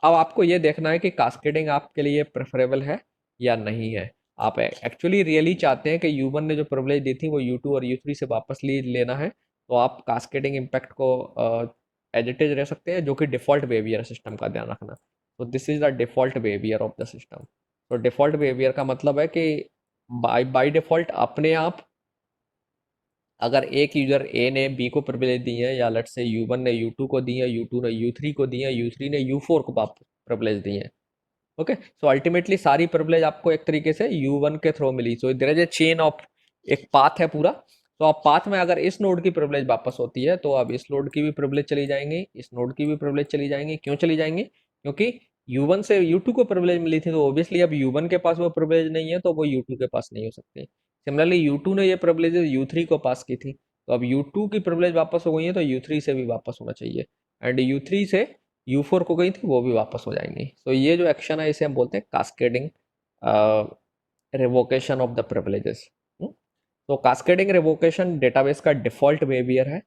S1: अब आपको ये देखना है कि कास्केडिंग आपके लिए प्रेफरेबल है या नहीं है। आप एक्चुअली रियली चाहते हैं कि U1 ने जो प्रिविलेज दी थी वो U2 और U3 से वापस लेना है, तो आप कास्केडिंग इम्पैक्ट को एज इट इज रह सकते हैं, जो कि डिफॉल्ट बिहेवियर सिस्टम का ध्यान रखना। तो this is the default behaviour of the system. तो डिफॉल्ट बिहेवियर का मतलब है कि बाय बाय डिफॉल्ट अपने आप अगर एक यूजर ए ने बी को प्रिविलेज दी है, या लेट्स से U1 ने U2 को दी है, U2 ने U3 को दी है, U3 ने U4 को प्रिविलेज दी है। ओके, सो अल्टीमेटली सारी प्रिविलेज आपको एक तरीके से U1 के थ्रू मिली। So there is a chain of, एक पाथ है पूरा। तो अब पाथ में अगर इस नोड की प्रिविलेज वापस होती है, तो अब इस नोड की भी प्रिविलेज चली जाएंगी, इस नोड की भी प्रिविलेज चली जाएंगी। क्यों चली जाएंगी? क्योंकि U1 से U2 को प्रिविलेज मिली थी, तो ऑब्वियसली अब U1 के पास वो प्रिविलेज नहीं है, तो वो U2 के पास नहीं हो सकती। सिमिलरली U2 ने ये प्रिविलेजेस U3 को पास की थी, तो अब U2 की प्रिविलेज वापस हो गई है, तो U3 से भी वापस होना चाहिए, एंड U3 से U4 को गई थी वो भी वापस हो जाएंगी। तो ये जो एक्शन है इसे हम बोलते हैं cascading revocation of the privileges. तो कास्केडिंग रिवोकेशन डेटाबेस का डिफॉल्ट बिहेवियर है।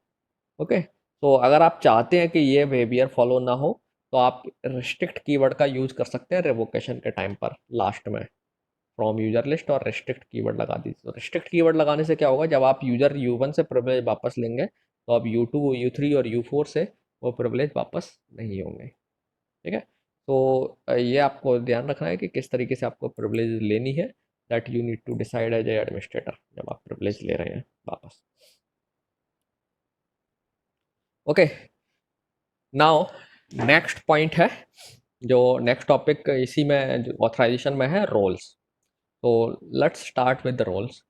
S1: ओके, तो अगर आप चाहते हैं कि ये बिहेवियर फॉलो ना हो, तो आप रिस्ट्रिक्ट कीवर्ड का यूज कर सकते हैं रिवोकेशन के टाइम पर, लास्ट में फ्रॉम यूजर लिस्ट और रिस्ट्रिक्ट कीवर्ड लगा दीजिए। तो रिस्ट्रिक्ट कीवर्ड लगाने से क्या होगा, जब आप यूजर U1 से प्रिविलेज वापस लेंगे, तो अब U2, U3 और U4 से वो प्रिविलेज वापस नहीं होंगे। ठीक है, तो ये आपको ध्यान रखना है कि किस तरीके से आपको प्रिविलेज लेनी है, that you need to decide as a administrator जब आप प्रिविलेज ले रहे हैं वापस। ओके, नाउ नेक्स्ट पॉइंट है, जो नेक्स्ट टॉपिक इसी में ऑथराइजेशन में है, रोल्स। तो let's start with the roles.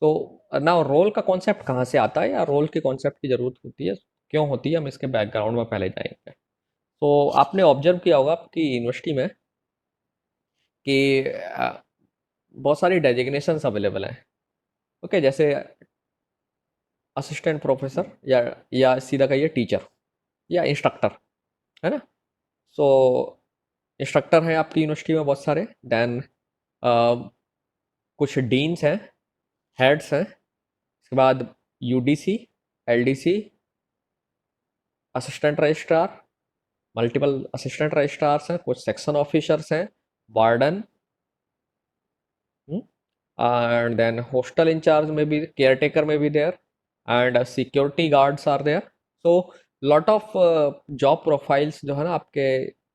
S1: तो नाउ रोल का कॉन्सेप्ट कहाँ से आता है, या रोल के कॉन्सेप्ट की ज़रूरत होती है, क्यों होती है, हम इसके बैकग्राउंड में पहले जाएंगे। तो आपने ऑब्जर्व किया होगा आपकी यूनिवर्सिटी में कि बहुत सारी डेजिग्नेशंस अवेलेबल हैं। ओके, जैसे असिस्टेंट प्रोफेसर या सीधा कहिए टीचर या इंस्ट्रक्टर, है ना। सो इंस्ट्रक्टर हैं आपकी यूनिवर्सिटी में बहुत सारे, देन कुछ डीन्स हैं, हेड्स हैं, इसके बाद UDC, LDC, assistant registrar, multiple assistant registrars हैं, कुछ सेक्शन ऑफिसर्स हैं, warden, and then hostel in charge may be, caretaker may be there, and security guards are there. So lot of job profiles जो है ना आपके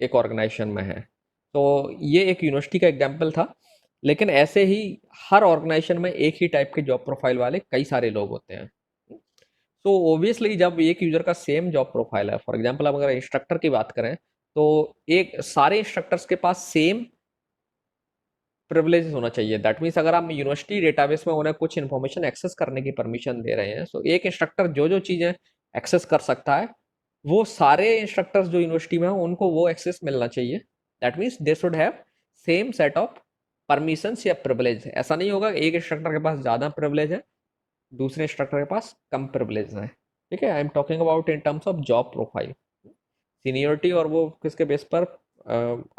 S1: एक organisation में है। तो ये एक यूनिवर्सिटी का एग्जाम्पल था, लेकिन ऐसे ही हर ऑर्गेनाइजेशन में एक ही टाइप के जॉब प्रोफाइल वाले कई सारे लोग होते हैं। तो ऑब्वियसली जब एक यूजर का सेम जॉब प्रोफाइल है, फॉर एग्जांपल हम अगर इंस्ट्रक्टर की बात करें, तो एक सारे इंस्ट्रक्टर्स के पास सेम प्रिविलेज होना चाहिए। दैट मीन्स अगर आप यूनिवर्सिटी डेटाबेस में उन्हें कुछ इन्फॉर्मेशन एक्सेस करने की परमिशन दे रहे हैं, सो एक इंस्ट्रक्टर जो जो चीज़ें एक्सेस कर सकता है, वो सारे इंस्ट्रक्टर्स जो यूनिवर्सिटी में हैं उनको वो एक्सेस मिलना चाहिए। That means they should have same set of permissions या प्रिविलेज। ऐसा नहीं होगा एक इंस्ट्रक्टर के पास ज़्यादा प्रिविलेज है, दूसरे इंस्ट्रक्टर के पास कम प्रिविलेज है। ठीक है, I am talking about in terms of job profile. Seniority और वो किसके बेस पर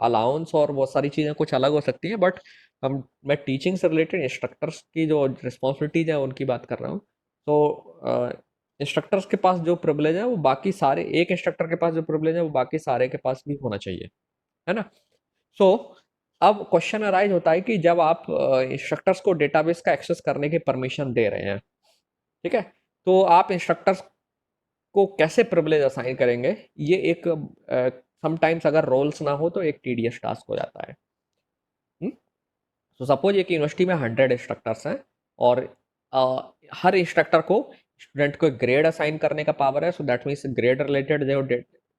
S1: अलाउंस और बहुत सारी चीज़ें कुछ अलग हो सकती हैं, बट हम मैं टीचिंग से रिलेटेड इंस्ट्रक्टर्स की जो रिस्पॉन्सिबिलिटीज है उनकी बात कर रहा हूँ। तो इंस्ट्रक्टर्स के पास जो प्रिविलेज है वो बाकी सारे, एक इंस्ट्रक्टर के पास जो प्रिविलेज है वो बाकी सारे के पास भी होना चाहिए, है ना। सो अब क्वेश्चन अराइज होता है कि जब आप इंस्ट्रक्टर्स को डेटाबेस का एक्सेस करने की परमिशन दे रहे हैं, ठीक है, तो आप इंस्ट्रक्टर्स को कैसे प्रिविलेज असाइन करेंगे। ये एक समटाइम्स अगर रोल्स ना हो तो एक टीडियस टास्क हो जाता है। तो सपोज एक यूनिवर्सिटी में 100 इंस्ट्रक्टर्स हैं, और हर इंस्ट्रक्टर को स्टूडेंट को ग्रेड असाइन करने का पावर है। So that means grade related जो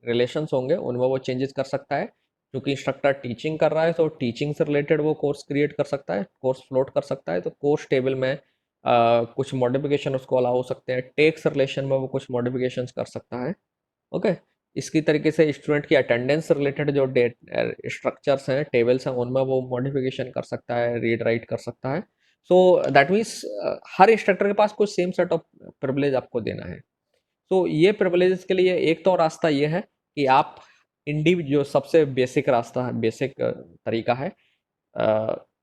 S1: रिलेशंस होंगे उनमें वो चेंजेस कर सकता है। क्योंकि इंस्ट्रक्टर टीचिंग कर रहा है तो टीचिंग से रिलेटेड वो कोर्स क्रिएट कर सकता है, कोर्स फ्लोट कर सकता है। तो कोर्स टेबल में कुछ मॉडिफिकेशन उसको अलाउ हो सकते हैं, टेक्स रिलेशन में वो कुछ मॉडिफिकेशन कर सकता है। ओके, इसकी तरीके से स्टूडेंट की अटेंडेंस रिलेटेड जो डेट स्ट्रक्चर्स हैं, टेबल्स हैं, उनमें वो मॉडिफिकेशन कर सकता है, रीड राइट कर सकता है। So that means her instructor के पास कुछ सेम सेट ऑफ प्रिविलेज आपको देना है। तो ये प्रिविलेजेस के लिए एक तो रास्ता ये है कि आप इंडिविजुअल, सबसे बेसिक रास्ता है, बेसिक तरीका है,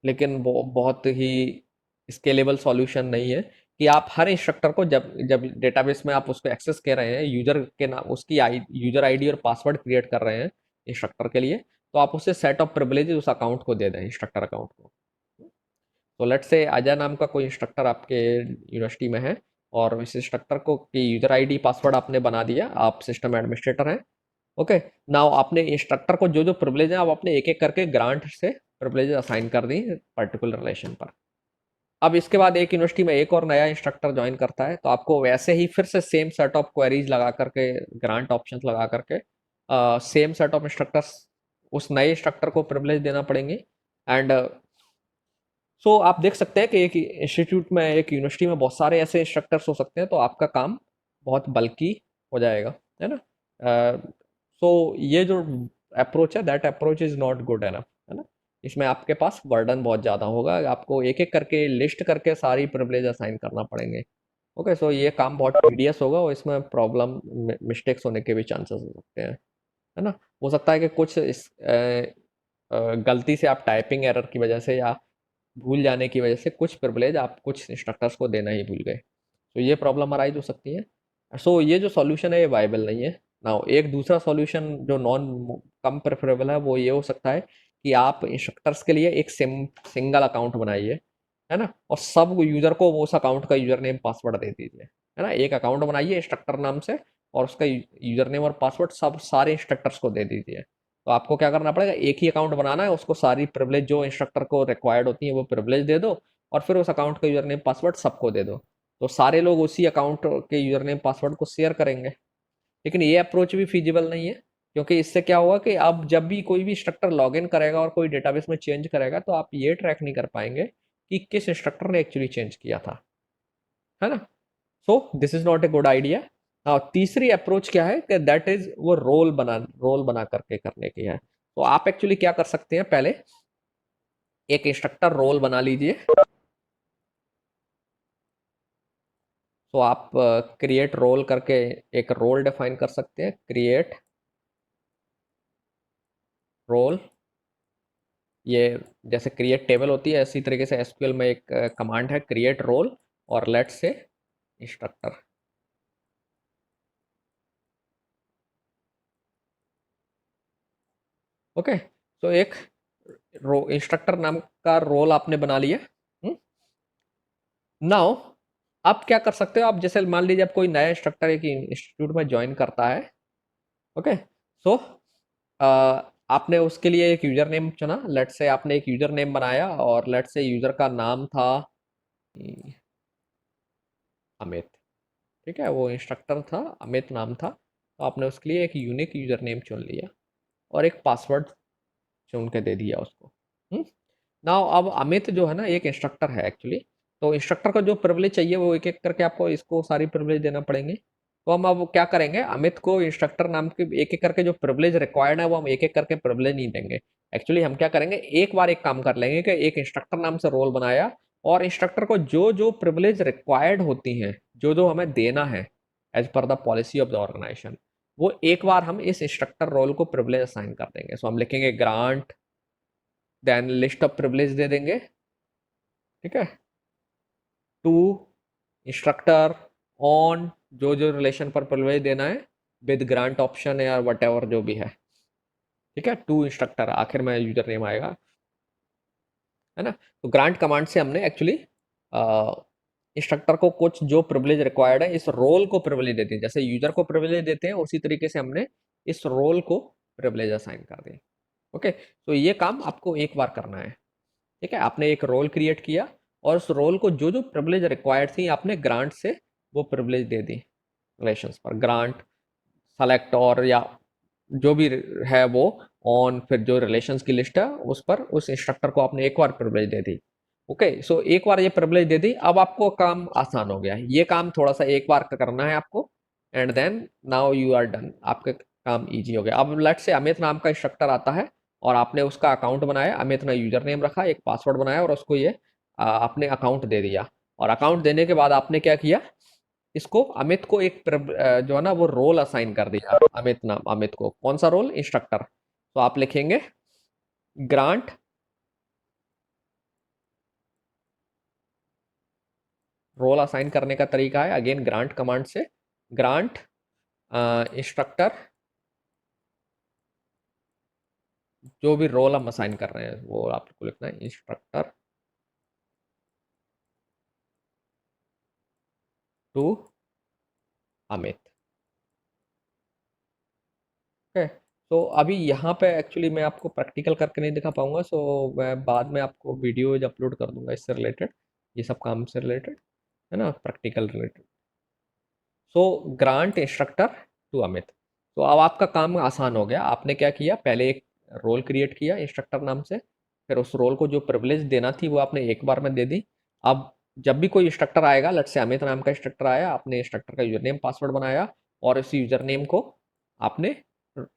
S1: लेकिन वो बहुत ही स्केलेबल सॉल्यूशन नहीं है, कि आप हर इंस्ट्रक्टर को जब जब डेटाबेस में आप उसको एक्सेस कर रहे हैं, यूजर के नाम उसकी यूजर आईडी और पासवर्ड क्रिएट कर रहे हैं इंस्ट्रक्टर के लिए, तो आप उसे सेट ऑफ प्रिविलेजेस उस अकाउंट को दे दें, इंस्ट्रक्टर अकाउंट को। तो लेट्स से अजय नाम का कोई इंस्ट्रक्टर आपके यूनिवर्सिटी में है, और इस इंस्ट्रक्टर को की यूजर आईडी पासवर्ड आपने बना दिया, आप सिस्टम एडमिनिस्ट्रेटर हैं। ओके, नाउ आपने इंस्ट्रक्टर को जो जो प्रिविलेज है आप अपने एक एक करके ग्रांट से प्रिविलेज असाइन कर दी पर्टिकुलर रिलेशन पर। अब इसके बाद एक यूनिवर्सिटी में एक और नया इंस्ट्रक्टर ज्वाइन करता है, तो आपको वैसे ही फिर से सेम सेट ऑफ क्वेरीज लगा करके, ग्रांट ऑप्शंस लगा करके सेम सेट ऑफ इंस्ट्रक्टर्स उस नए इंस्ट्रक्टर को प्रिविलेज देना पड़ेंगे। एंड सो आप देख सकते हैं कि एक इंस्टीट्यूट में, एक यूनिवर्सिटी में बहुत सारे ऐसे इंस्ट्रक्टर्स हो सकते हैं, तो आपका काम बहुत बल्कि हो जाएगा, है ना। सो ये जो अप्रोच है, that approach is not good enough, है ना। इसमें आपके पास बर्डन बहुत ज़्यादा होगा, आपको एक एक करके लिस्ट करके सारी प्रिविलेज असाइन करना पड़ेंगे। ओके, सो ये काम बहुत टीडियस होगा, और इसमें प्रॉब्लम, मिस्टेक्स होने के भी चांसेस हो सकते हैं, है ना। हो सकता है कि कुछ गलती से आप टाइपिंग एरर की वजह से या भूल जाने की वजह से कुछ प्रिविलेज आप कुछ इंस्ट्रक्टर्स को देना ही भूल गए, तो ये प्रॉब्लम अराइज हो सकती है। सो ये जो सॉल्यूशन है ये वायबल नहीं है। नाउ एक दूसरा सॉल्यूशन जो नॉन कम प्रेफरेबल है वो ये हो सकता है कि आप इंस्ट्रक्टर्स के लिए एक सिंगल अकाउंट बनाइए, है ना, और सब यूजर को वो उस अकाउंट का यूजर नेम पासवर्ड दे दीजिए, है ना। एक अकाउंट बनाइए इंस्ट्रक्टर नाम से, और उसका यूजर नेम और पासवर्ड सब सारे इंस्ट्रक्टर्स को दे दीजिए। तो आपको क्या करना पड़ेगा, एक ही अकाउंट बनाना है, उसको सारी प्रिविलेज जो इंस्ट्रक्टर को रिक्वायर्ड होती है वो प्रिविलेज दे दो, और फिर उस अकाउंट का यूजर नेम पासवर्ड सबको दे दो। तो सारे लोग उसी अकाउंट के यूजर नेम पासवर्ड को शेयर करेंगे। लेकिन ये अप्रोच भी फीजिबल नहीं है, क्योंकि इससे क्या होगा कि अब जब भी कोई भी इंस्ट्रक्टर लॉग इन करेगा और कोई डेटाबेस में चेंज करेगा, तो आप ये ट्रैक नहीं कर पाएंगे कि किस इंस्ट्रक्टर ने एक्चुअली चेंज किया था, है ना। सो this is not a good idea. तीसरी अप्रोच क्या है कि दैट इज वो रोल बना करके करने की है। तो आप एक्चुअली क्या कर सकते हैं, पहले एक इंस्ट्रक्टर रोल बना लीजिए, तो आप क्रिएट रोल करके एक रोल डिफाइन कर सकते हैं, क्रिएट रोल। ये जैसे क्रिएट टेबल होती है, इसी तरीके से एसक्यूएल में एक कमांड है क्रिएट रोल और लेट्स से इंस्ट्रक्टर। ओके, तो एक इंस्ट्रक्टर नाम का रोल आपने बना लिया। नाउ आप क्या कर सकते हो, आप जैसे मान लीजिए आप कोई नया इंस्ट्रक्टर एक इंस्टीट्यूट में ज्वाइन करता है। ओके, सो आपने उसके लिए एक यूजर नेम चुना, लेट से आपने एक यूजर नेम बनाया और लेट से यूजर का नाम था अमित। ठीक है, वो इंस्ट्रक्टर था, अमित नाम था, तो आपने उसके लिए एक यूनिक यूजर नेम चुन लिया और एक पासवर्ड चुन के दे दिया उसको। नाउ अब अमित जो है ना एक इंस्ट्रक्टर है एक्चुअली, तो इंस्ट्रक्टर को जो प्रिविलेज चाहिए वो एक एक करके आपको इसको सारी प्रिविलेज देना पड़ेंगे। तो हम अब क्या करेंगे, अमित को इंस्ट्रक्टर नाम के एक एक करके जो प्रिविलेज रिक्वायर्ड है वो हम एक एक करके प्रिविलेज नहीं देंगे। एक्चुअली हम क्या करेंगे, एक बार एक काम कर लेंगे कि एक इंस्ट्रक्टर नाम से रोल बनाया और इंस्ट्रक्टर को जो जो प्रिविलेज रिक्वायर्ड होती हैं, जो जो हमें देना है as per the policy of the organisation, वो एक बार हम इस इंस्ट्रक्टर रोल को प्रिविलेज असाइन कर देंगे। सो हम लिखेंगे grant, then list of privilege दे देंगे। ठीक है, टू इंस्ट्रक्टर ऑन जो जो रिलेशन पर प्रिविलेज देना है विद ग्रांट ऑप्शन या वट एवर जो भी है। ठीक है, टू इंस्ट्रक्टर आखिर में यूजर नेम आएगा, है ना। तो ग्रांट कमांड से हमने एक्चुअली इंस्ट्रक्टर को कुछ जो प्रिविलेज रिक्वायर्ड है इस रोल को प्रिविलेज देते हैं, जैसे यूजर को प्रिविलेज देते हैं उसी तरीके से हमने इस रोल को प्रिविलेज असाइन कर दिए। ओके, तो ये काम आपको एक बार करना है। ठीक है, आपने एक रोल क्रिएट किया और उस रोल को जो जो प्रिविलेज रिक्वायर्ड थी आपने ग्रांट से वो प्रिविलेज दे दी। रिलेशंस पर ग्रांट सेलेक्ट और या जो भी है वो ऑन, फिर जो रिलेशंस की लिस्ट है उस पर उस इंस्ट्रक्टर को आपने एक बार प्रिविलेज दे दी। ओके, सो एक बार ये प्रिविलेज दे दी, अब आपको काम आसान हो गया। ये काम थोड़ा सा एक बार करना है आपको and then now you are done, आपके काम इजी हो गया। अब लेट से अमित नाम का इंस्ट्रक्टर आता है और आपने उसका अकाउंट बनाया, अमित ने यूजर नेम रखा, एक पासवर्ड बनाया और उसको ये आपने अकाउंट दे दिया। और अकाउंट देने के बाद आपने क्या किया, इसको अमित को एक जो है ना वो रोल असाइन कर दिया। अमित को कौन सा रोल, इंस्ट्रक्टर। तो आप लिखेंगे ग्रांट रोल असाइन करने का तरीका है अगेन ग्रांट कमांड से, ग्रांट इंस्ट्रक्टर जो भी रोल हम असाइन कर रहे हैं वो आपको लिखना है इंस्ट्रक्टर टू अमित। ओके, तो अभी यहाँ पे एक्चुअली मैं आपको प्रैक्टिकल करके नहीं दिखा पाऊंगा, सो मैं बाद में आपको वीडियोज अपलोड कर दूंगा इससे रिलेटेड, ये सब काम से रिलेटेड, है ना, practical related. So grant instructor to Amit. तो अब आपका काम आसान हो गया। आपने क्या किया, पहले एक रोल क्रिएट किया इंस्ट्रक्टर नाम से, फिर उस रोल को जो प्रिविलेज देना थी वो आपने एक बार में दे दी। अब जब भी कोई इंस्ट्रक्टर आएगा, लेट्स से अमित नाम का इंस्ट्रक्टर आया, आपने इंस्ट्रक्टर का यूजर नेम पासवर्ड बनाया और इस यूजर नेम को आपने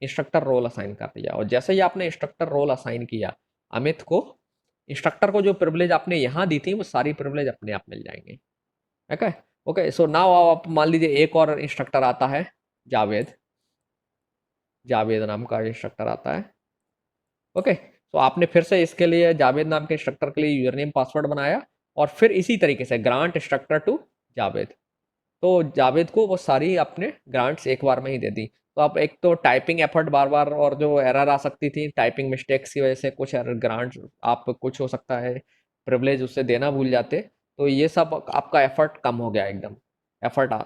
S1: इंस्ट्रक्टर रोल असाइन कर दिया। और जैसे ही आपने इंस्ट्रक्टर रोल असाइन किया अमित को, इंस्ट्रक्टर को जो प्रिविलेज आपने यहाँ दी थी वो सारी प्रिविलेज अपने आप मिल जाएंगे। ठीक है, ओके, सो नाउ आप मान लीजिए एक और इंस्ट्रक्टर आता है, जावेद, जावेद नाम का इंस्ट्रक्टर आता है। ओके, तो आपने फिर से इसके लिए जावेद नाम के इंस्ट्रक्टर के लिए यूजर नेम पासवर्ड बनाया और फिर इसी तरीके से ग्रांट इंस्ट्रक्टर टू जावेद। तो जावेद को वो सारी आपने ग्रांट्स एक बार में ही दे दी। तो आप एक तो टाइपिंग एफर्ट बार बार और जो एरर आ सकती थी टाइपिंग मिस्टेक्स की वजह से, कुछ एरर ग्रांट्स आप कुछ हो सकता है प्रिविलेज उससे देना भूल जाते, तो ये सब आपका एफर्ट कम हो गया एकदम,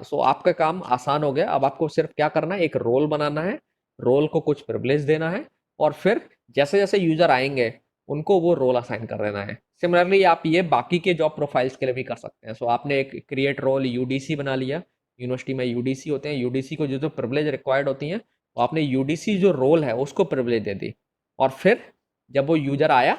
S1: सो आपका काम आसान हो गया। अब आपको सिर्फ क्या करना है, एक रोल बनाना है, रोल को कुछ प्रिविलेज देना है और फिर जैसे जैसे यूजर आएंगे उनको वो रोल असाइन कर देना है। सिमिलरली आप ये बाकी के जॉब प्रोफाइल्स के लिए भी कर सकते हैं। सो आपने एक क्रिएट रोल यूडीसी बना लिया, यूनिवर्सिटी में यूडीसी होते हैं, यूडीसी को जो जो प्रिविलेज रिक्वायर्ड होती हैं तो आपने यूडीसी जो रोल है उसको प्रिविलेज दे दी। और फिर जब वो यूजर आया,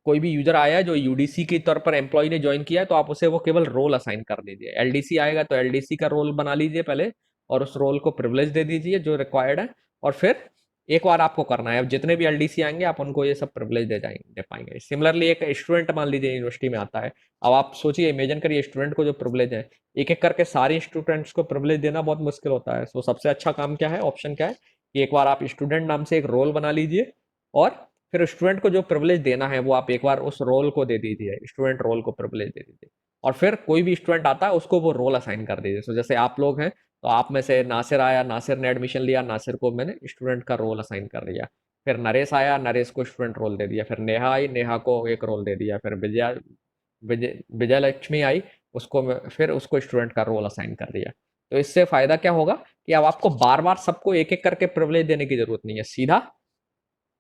S1: कोई भी यूजर आया जो यूडीसी के तौर पर एम्प्लॉय ने ज्वाइन किया है, तो आप उसे वो केवल रोल असाइन कर दीजिए। एलडीसी आएगा तो एलडीसी का रोल बना लीजिए पहले और उस रोल को प्रिविलेज दे दीजिए जो रिक्वायर्ड है। और फिर एक बार आपको करना है। अब जितने भी एलडीसी आएंगे आप उनको ये सब प्रिविलेज दे पाएंगे। सिमिलरली एक स्टूडेंट मान लीजिए यूनिवर्सिटी में आता है, अब आप सोचिए, इमेजिन करिए स्टूडेंट को जो प्रिविलेज है, एक एक करके सारे स्टूडेंट्स को प्रिविलेज देना बहुत मुश्किल होता है। सो सबसे अच्छा काम क्या है, ऑप्शन क्या है कि एक बार आप स्टूडेंट नाम से एक रोल बना लीजिए और फिर स्टूडेंट को जो प्रिविलेज देना है वो आप एक बार उस रोल को दे दीजिए, स्टूडेंट रोल को प्रिविलेज दे दीजिए, और फिर कोई भी स्टूडेंट आता है उसको वो रोल असाइन कर दीजिए। सो जैसे आप लोग हैं तो आप में से नासिर आया, नासिर ने एडमिशन लिया, नासिर को मैंने स्टूडेंट का रोल असाइन कर दिया। फिर नरेश आया, नरेश को स्टूडेंट रोल दे दिया। फिर नेहा आई, नेहा को एक रोल दे दिया। फिर विजय लक्ष्मी आई, फिर उसको स्टूडेंट का रोल असाइन कर दिया। तो इससे फायदा क्या होगा कि अब आपको बार बार सबको एक एक करके प्रिविलेज देने की जरूरत नहीं है, सीधा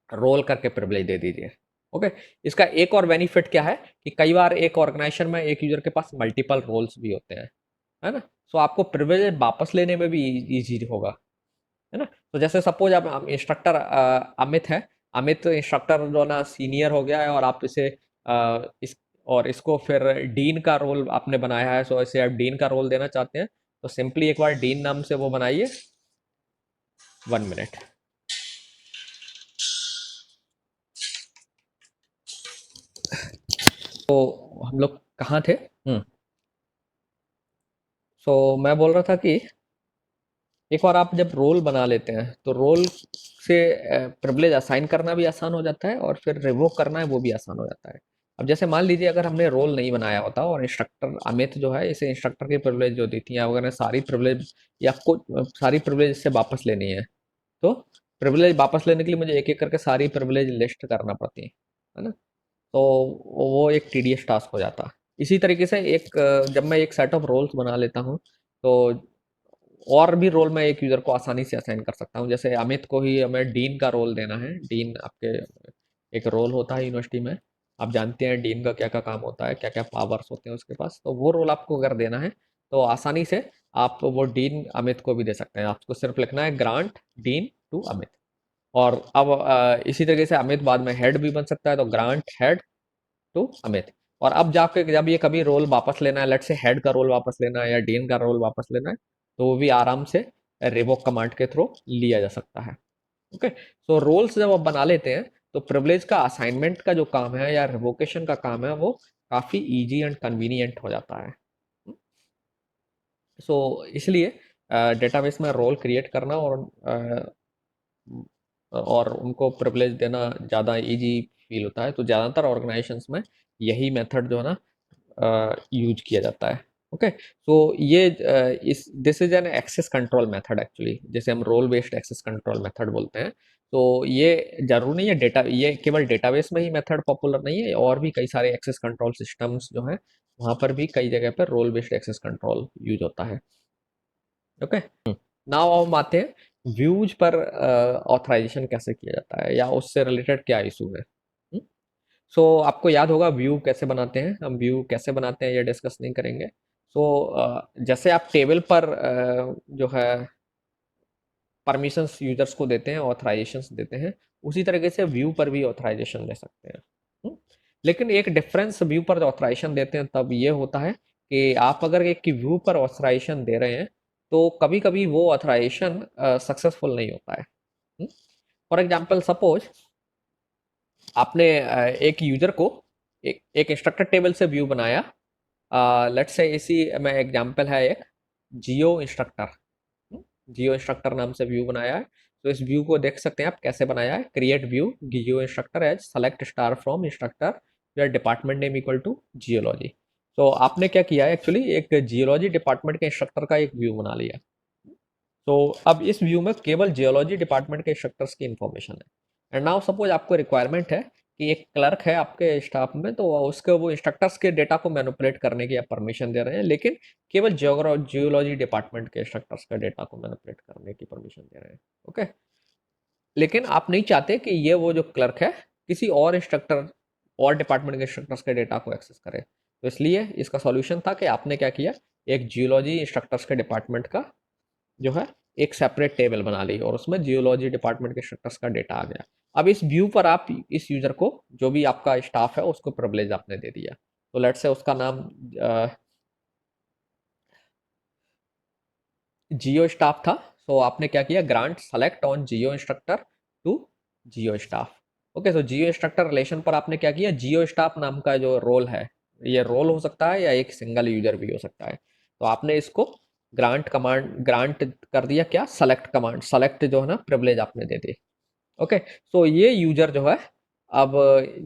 S1: रोल करके प्रिविलेज दे दीजिए। ओके। इसका एक और बेनिफिट क्या है कि कई बार एक ऑर्गेनाइजेशन में एक यूजर के पास मल्टीपल रोल्स भी होते हैं, है ना। सो आपको प्रिविलेज वापस लेने में भी इजी होगा, है ना। तो जैसे सपोज आप इंस्ट्रक्टर अमित है, अमित इंस्ट्रक्टर जो ना सीनियर हो गया है और आप इसे इस और इसको फिर डीन का रोल आपने बनाया है। सो इसे आप डीन का रोल देना चाहते हैं तो सिंपली एक बार डीन नाम से वो बनाइए। 1 मिनट। तो हम लोग कहाँ थे? सो मैं बोल रहा था कि एक बार आप जब रोल बना लेते हैं तो रोल से प्रिविलेज असाइन करना भी आसान हो जाता है और फिर रिवोक करना है वो भी आसान हो जाता है। अब जैसे मान लीजिए अगर हमने रोल नहीं बनाया होता और इंस्ट्रक्टर अमित जो है इसे इंस्ट्रक्टर की प्रिविलेज जो दी थी, अगर सारी प्रिविलेज या आपको सारी प्रिविलेज इससे वापस लेनी है तो प्रिविलेज वापस लेने के लिए मुझे एक एक करके सारी प्रिविलेज लिस्ट करना पड़ती है ना। तो वो एक टीडियस टास्क हो जाता। इसी तरीके से जब मैं एक सेट ऑफ रोल्स बना लेता हूँ तो और भी रोल मैं एक यूजर को आसानी से असाइन कर सकता हूँ। जैसे अमित को ही हमें डीन का रोल देना है। डीन आपके एक रोल होता है यूनिवर्सिटी में, आप जानते हैं डीन का क्या क्या काम होता है, क्या क्या पावर्स होते हैं उसके पास। तो वो रोल आपको अगर देना है तो आसानी से आप वो डीन अमित को भी दे सकते हैं। आपको सिर्फ लिखना है ग्रांट डीन टू अमित। और अब इसी तरीके से अमित बाद में हेड भी बन सकता है, तो ग्रांट हेड टू अमित। और अब जाके जब ये कभी रोल वापस लेना है, लेट से हेड का रोल वापस लेना है या डीन का रोल वापस लेना है, तो वो भी आराम से रिवोक कमांड के थ्रू लिया जा सकता है। ओके। सो रोल्स जब आप बना लेते हैं तो प्रिविलेज का असाइनमेंट का जो काम है या रिवोकेशन का काम है वो काफ़ी इजी एंड कन्वीनियंट हो जाता है। सो इसलिए डेटाबेस में रोल क्रिएट करना और उनको प्रिविलेज देना ज़्यादा इजी फील होता है। तो ज़्यादातर ऑर्गेनाइजेशंस में यही मेथड जो है ना यूज किया जाता है। ओके। सो ये इस this is an access control method actually, जैसे हम role based access control method बोलते हैं। तो ये जरूर नहीं है ये केवल डेटाबेस में ही मेथड पॉपुलर नहीं है, और भी कई सारे एक्सेस कंट्रोल सिस्टम्स जो हैं वहाँ पर भी कई जगह पर role based access control use होता है। ओके। नाउ हम आते हैं व्यूज पर ऑथराइजेशन कैसे किया जाता है या उससे रिलेटेड क्या इशू है। सो आपको याद होगा व्यू कैसे बनाते हैं, हम व्यू कैसे बनाते हैं ये डिस्कस नहीं करेंगे। सो जैसे आप टेबल पर जो है परमिशंस यूजर्स को देते हैं, ऑथराइजेशंस देते हैं, उसी तरीके से व्यू पर भी ऑथराइजेशन दे सकते हैं। हम्म? लेकिन एक डिफरेंस व्यू पर ऑथराइजेशन देते हैं तब ये होता है कि आप अगर एक व्यू पर ऑथराइजेशन दे रहे हैं तो कभी कभी वो ऑथराइजेशन सक्सेसफुल नहीं होता है। फॉर एग्जाम्पल सपोज आपने एक यूजर को एक इंस्ट्रक्टर टेबल से व्यू बनाया। लेट्स से इसी में एग्जांपल है एक जियो इंस्ट्रक्टर। जियो इंस्ट्रक्टर नाम से व्यू बनाया है। तो इस व्यू को देख सकते हैं आप कैसे बनाया है। Create view geo instructor as select star from instructor या department name equal to geology. तो आपने क्या किया है एक्चुअली, एक जियोलॉजी डिपार्टमेंट के इंस्ट्रक्टर का एक व्यू बना लिया। तो अब इस व्यू में केवल जियोलॉजी डिपार्टमेंट के इंस्ट्रक्टर्स की इंफॉर्मेशन है। एंड नाउ सपोज आपको रिक्वायरमेंट है कि एक क्लर्क है आपके स्टाफ में, तो उसके वो इंस्ट्रक्टर्स के डेटा को मैनिपुलेट करने की आप परमिशन दे रहे हैं, लेकिन केवल जियोलॉजी डिपार्टमेंट के इंस्ट्रक्टर्स का डेटा को मैनिपुलेट करने की परमिशन दे रहे हैं। ओके। लेकिन आप नहीं चाहते कि ये वो जो क्लर्क है किसी और इंस्ट्रक्टर और डिपार्टमेंट के इंस्ट्रक्टर्स के डेटा को एक्सेस करे। तो इसलिए इसका सॉल्यूशन था कि आपने क्या किया, एक जियोलॉजी इंस्ट्रक्टर्स के डिपार्टमेंट का जो है एक सेपरेट टेबल बना ली और उसमें जियोलॉजी डिपार्टमेंट के स्ट्रक्चर्स का डेटा आ गया। अब इस व्यू पर आप इस यूजर को, जो भी आपका स्टाफ है, उसको प्रिविलेज आपने दे दिया। तो लेट्स से उसका नाम जियो स्टाफ था। सो आपने क्या किया, grant select on geo instructor to geo staff. Okay, so geo instructor relation पर आपने क्या किया, जियो स्टाफ नाम का जो रोल है, ये रोल हो सकता है या एक सिंगल यूजर भी हो सकता है, तो आपने इसको ग्रांट कर दिया क्या, सेलेक्ट कमांड, सेलेक्ट जो है ना प्रिविलेज आपने दे दी। ओके, सो ये यूजर जो है अब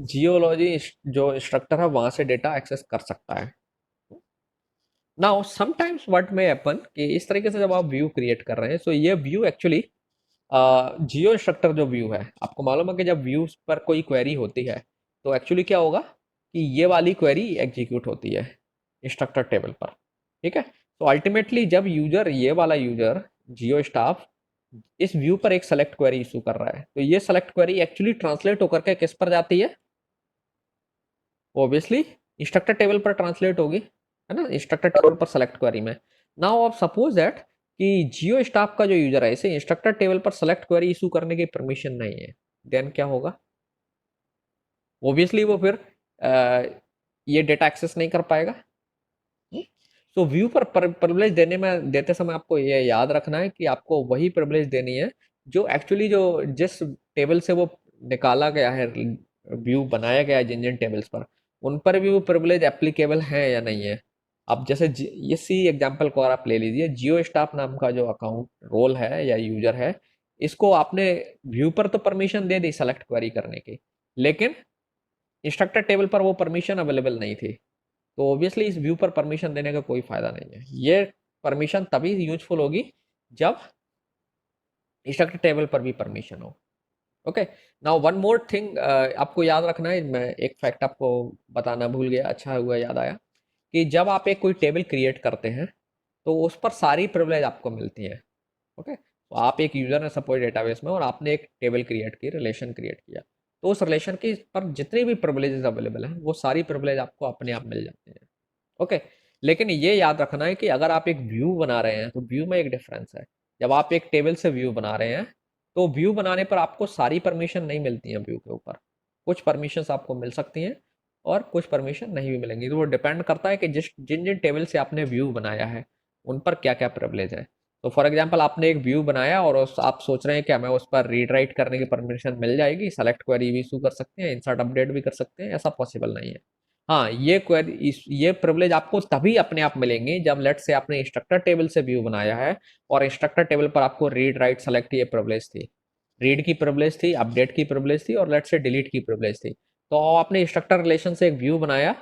S1: जियोलॉजी जो इंस्ट्रक्टर है वहां से डेटा एक्सेस कर सकता है। Now sometimes what may happen कि इस तरीके से जब आप व्यू क्रिएट कर रहे हैं, सो ये व्यू एक्चुअली जियो इंस्ट्रक्टर जो व्यू है, आपको मालूम है कि जब व्यूज पर कोई क्वेरी होती है तो एक्चुअली क्या होगा कि ये वाली क्वेरी एग्जीक्यूट होती है इंस्ट्रक्टर टेबल पर। ठीक है, तो अल्टीमेटली जब यूजर, ये वाला यूजर जियो स्टाफ इस व्यू पर एक सेलेक्ट क्वेरी इशू कर रहा है, तो ये सेलेक्ट क्वेरी एक्चुअली ट्रांसलेट होकर के किस पर जाती है, ऑब्वियसली इंस्ट्रक्टर टेबल पर ट्रांसलेट होगी, है ना, इंस्ट्रक्टर टेबल पर सेलेक्ट क्वेरी में। नाउ आप सपोज दैट कि जियो स्टाफ का जो यूजर है इसे इंस्ट्रक्टर टेबल पर सेलेक्ट क्वेरी इशू करने की परमिशन नहीं है, देन क्या होगा, ऑब्वियसली वो फिर ये डेटा एक्सेस नहीं कर पाएगा। तो व्यू पर प्रिविलेज देते समय आपको ये याद रखना है कि आपको वही प्रिविलेज देनी है जो एक्चुअली जो जिस टेबल से वो निकाला गया है, व्यू बनाया गया है जिन जिन टेबल्स पर, उन पर भी वो प्रिविलेज एप्लीकेबल है या नहीं है। अब जैसे ये सी एग्जांपल को अगर आप ले लीजिए, जियो स्टाफ नाम का जो अकाउंट रोल है या यूजर है, इसको आपने व्यू पर तो परमिशन दे दी सेलेक्ट क्वेरी करने की, लेकिन इंस्ट्रक्टर टेबल पर वो परमिशन अवेलेबल नहीं थी, तो ऑब्वियसली इस व्यू पर परमिशन देने का कोई फायदा नहीं है। ये परमिशन तभी यूजफुल होगी जब इंस्ट्रक्टर टेबल पर भी परमिशन हो। Okay, now one more thing आपको याद रखना है, मैं एक फैक्ट आपको बताना भूल गया, अच्छा हुआ याद आया, कि जब आप एक कोई टेबल क्रिएट करते हैं तो उस पर सारी प्रिविलेज आपको मिलती है। ओके, तो आप एक यूजर है सपोज डेटाबेस में और आपने एक टेबल क्रिएट की, रिलेशन क्रिएट किया, तो उस रिलेशन की पर जितनी भी प्रिविलेजेस अवेलेबल हैं वो सारी प्रिविलेज आपको अपने आप मिल जाती हैं। ओके, लेकिन ये याद रखना है कि अगर आप एक व्यू बना रहे हैं तो व्यू में एक डिफरेंस है। जब आप एक टेबल से व्यू बना रहे हैं तो व्यू बनाने पर आपको सारी परमिशन नहीं मिलती है व्यू के ऊपर, कुछ परमिशंस आपको मिल सकती हैं और कुछ परमिशन नहीं भी मिलेंगी, तो वो डिपेंड करता है कि जिन जिन टेबल से आपने व्यू बनाया है उन पर क्या क्या प्रिविलेज है। तो फॉर एग्जांपल आपने एक व्यू बनाया और आप सोच रहे हैं कि हमें उस पर रीड राइट करने की परमिशन मिल जाएगी, सेलेक्ट क्वेरी भी इशू कर सकते हैं, इंसर्ट अपडेट भी कर सकते हैं, ऐसा पॉसिबल नहीं है। हाँ, ये प्रिविलेज आपको तभी अपने आप मिलेंगे जब लेट से आपने इंस्ट्रक्टर टेबल से व्यू बनाया है और इंस्ट्रक्टर टेबल पर आपको रीड राइट सेलेक्ट ये प्रिविलेज थी, रीड की प्रिविलेज थी, अपडेट की प्रिविलेज थी और लेट से डिलीट की प्रिविलेज थी। तो आपने इंस्ट्रक्टर रिलेशन से एक व्यू बनाया,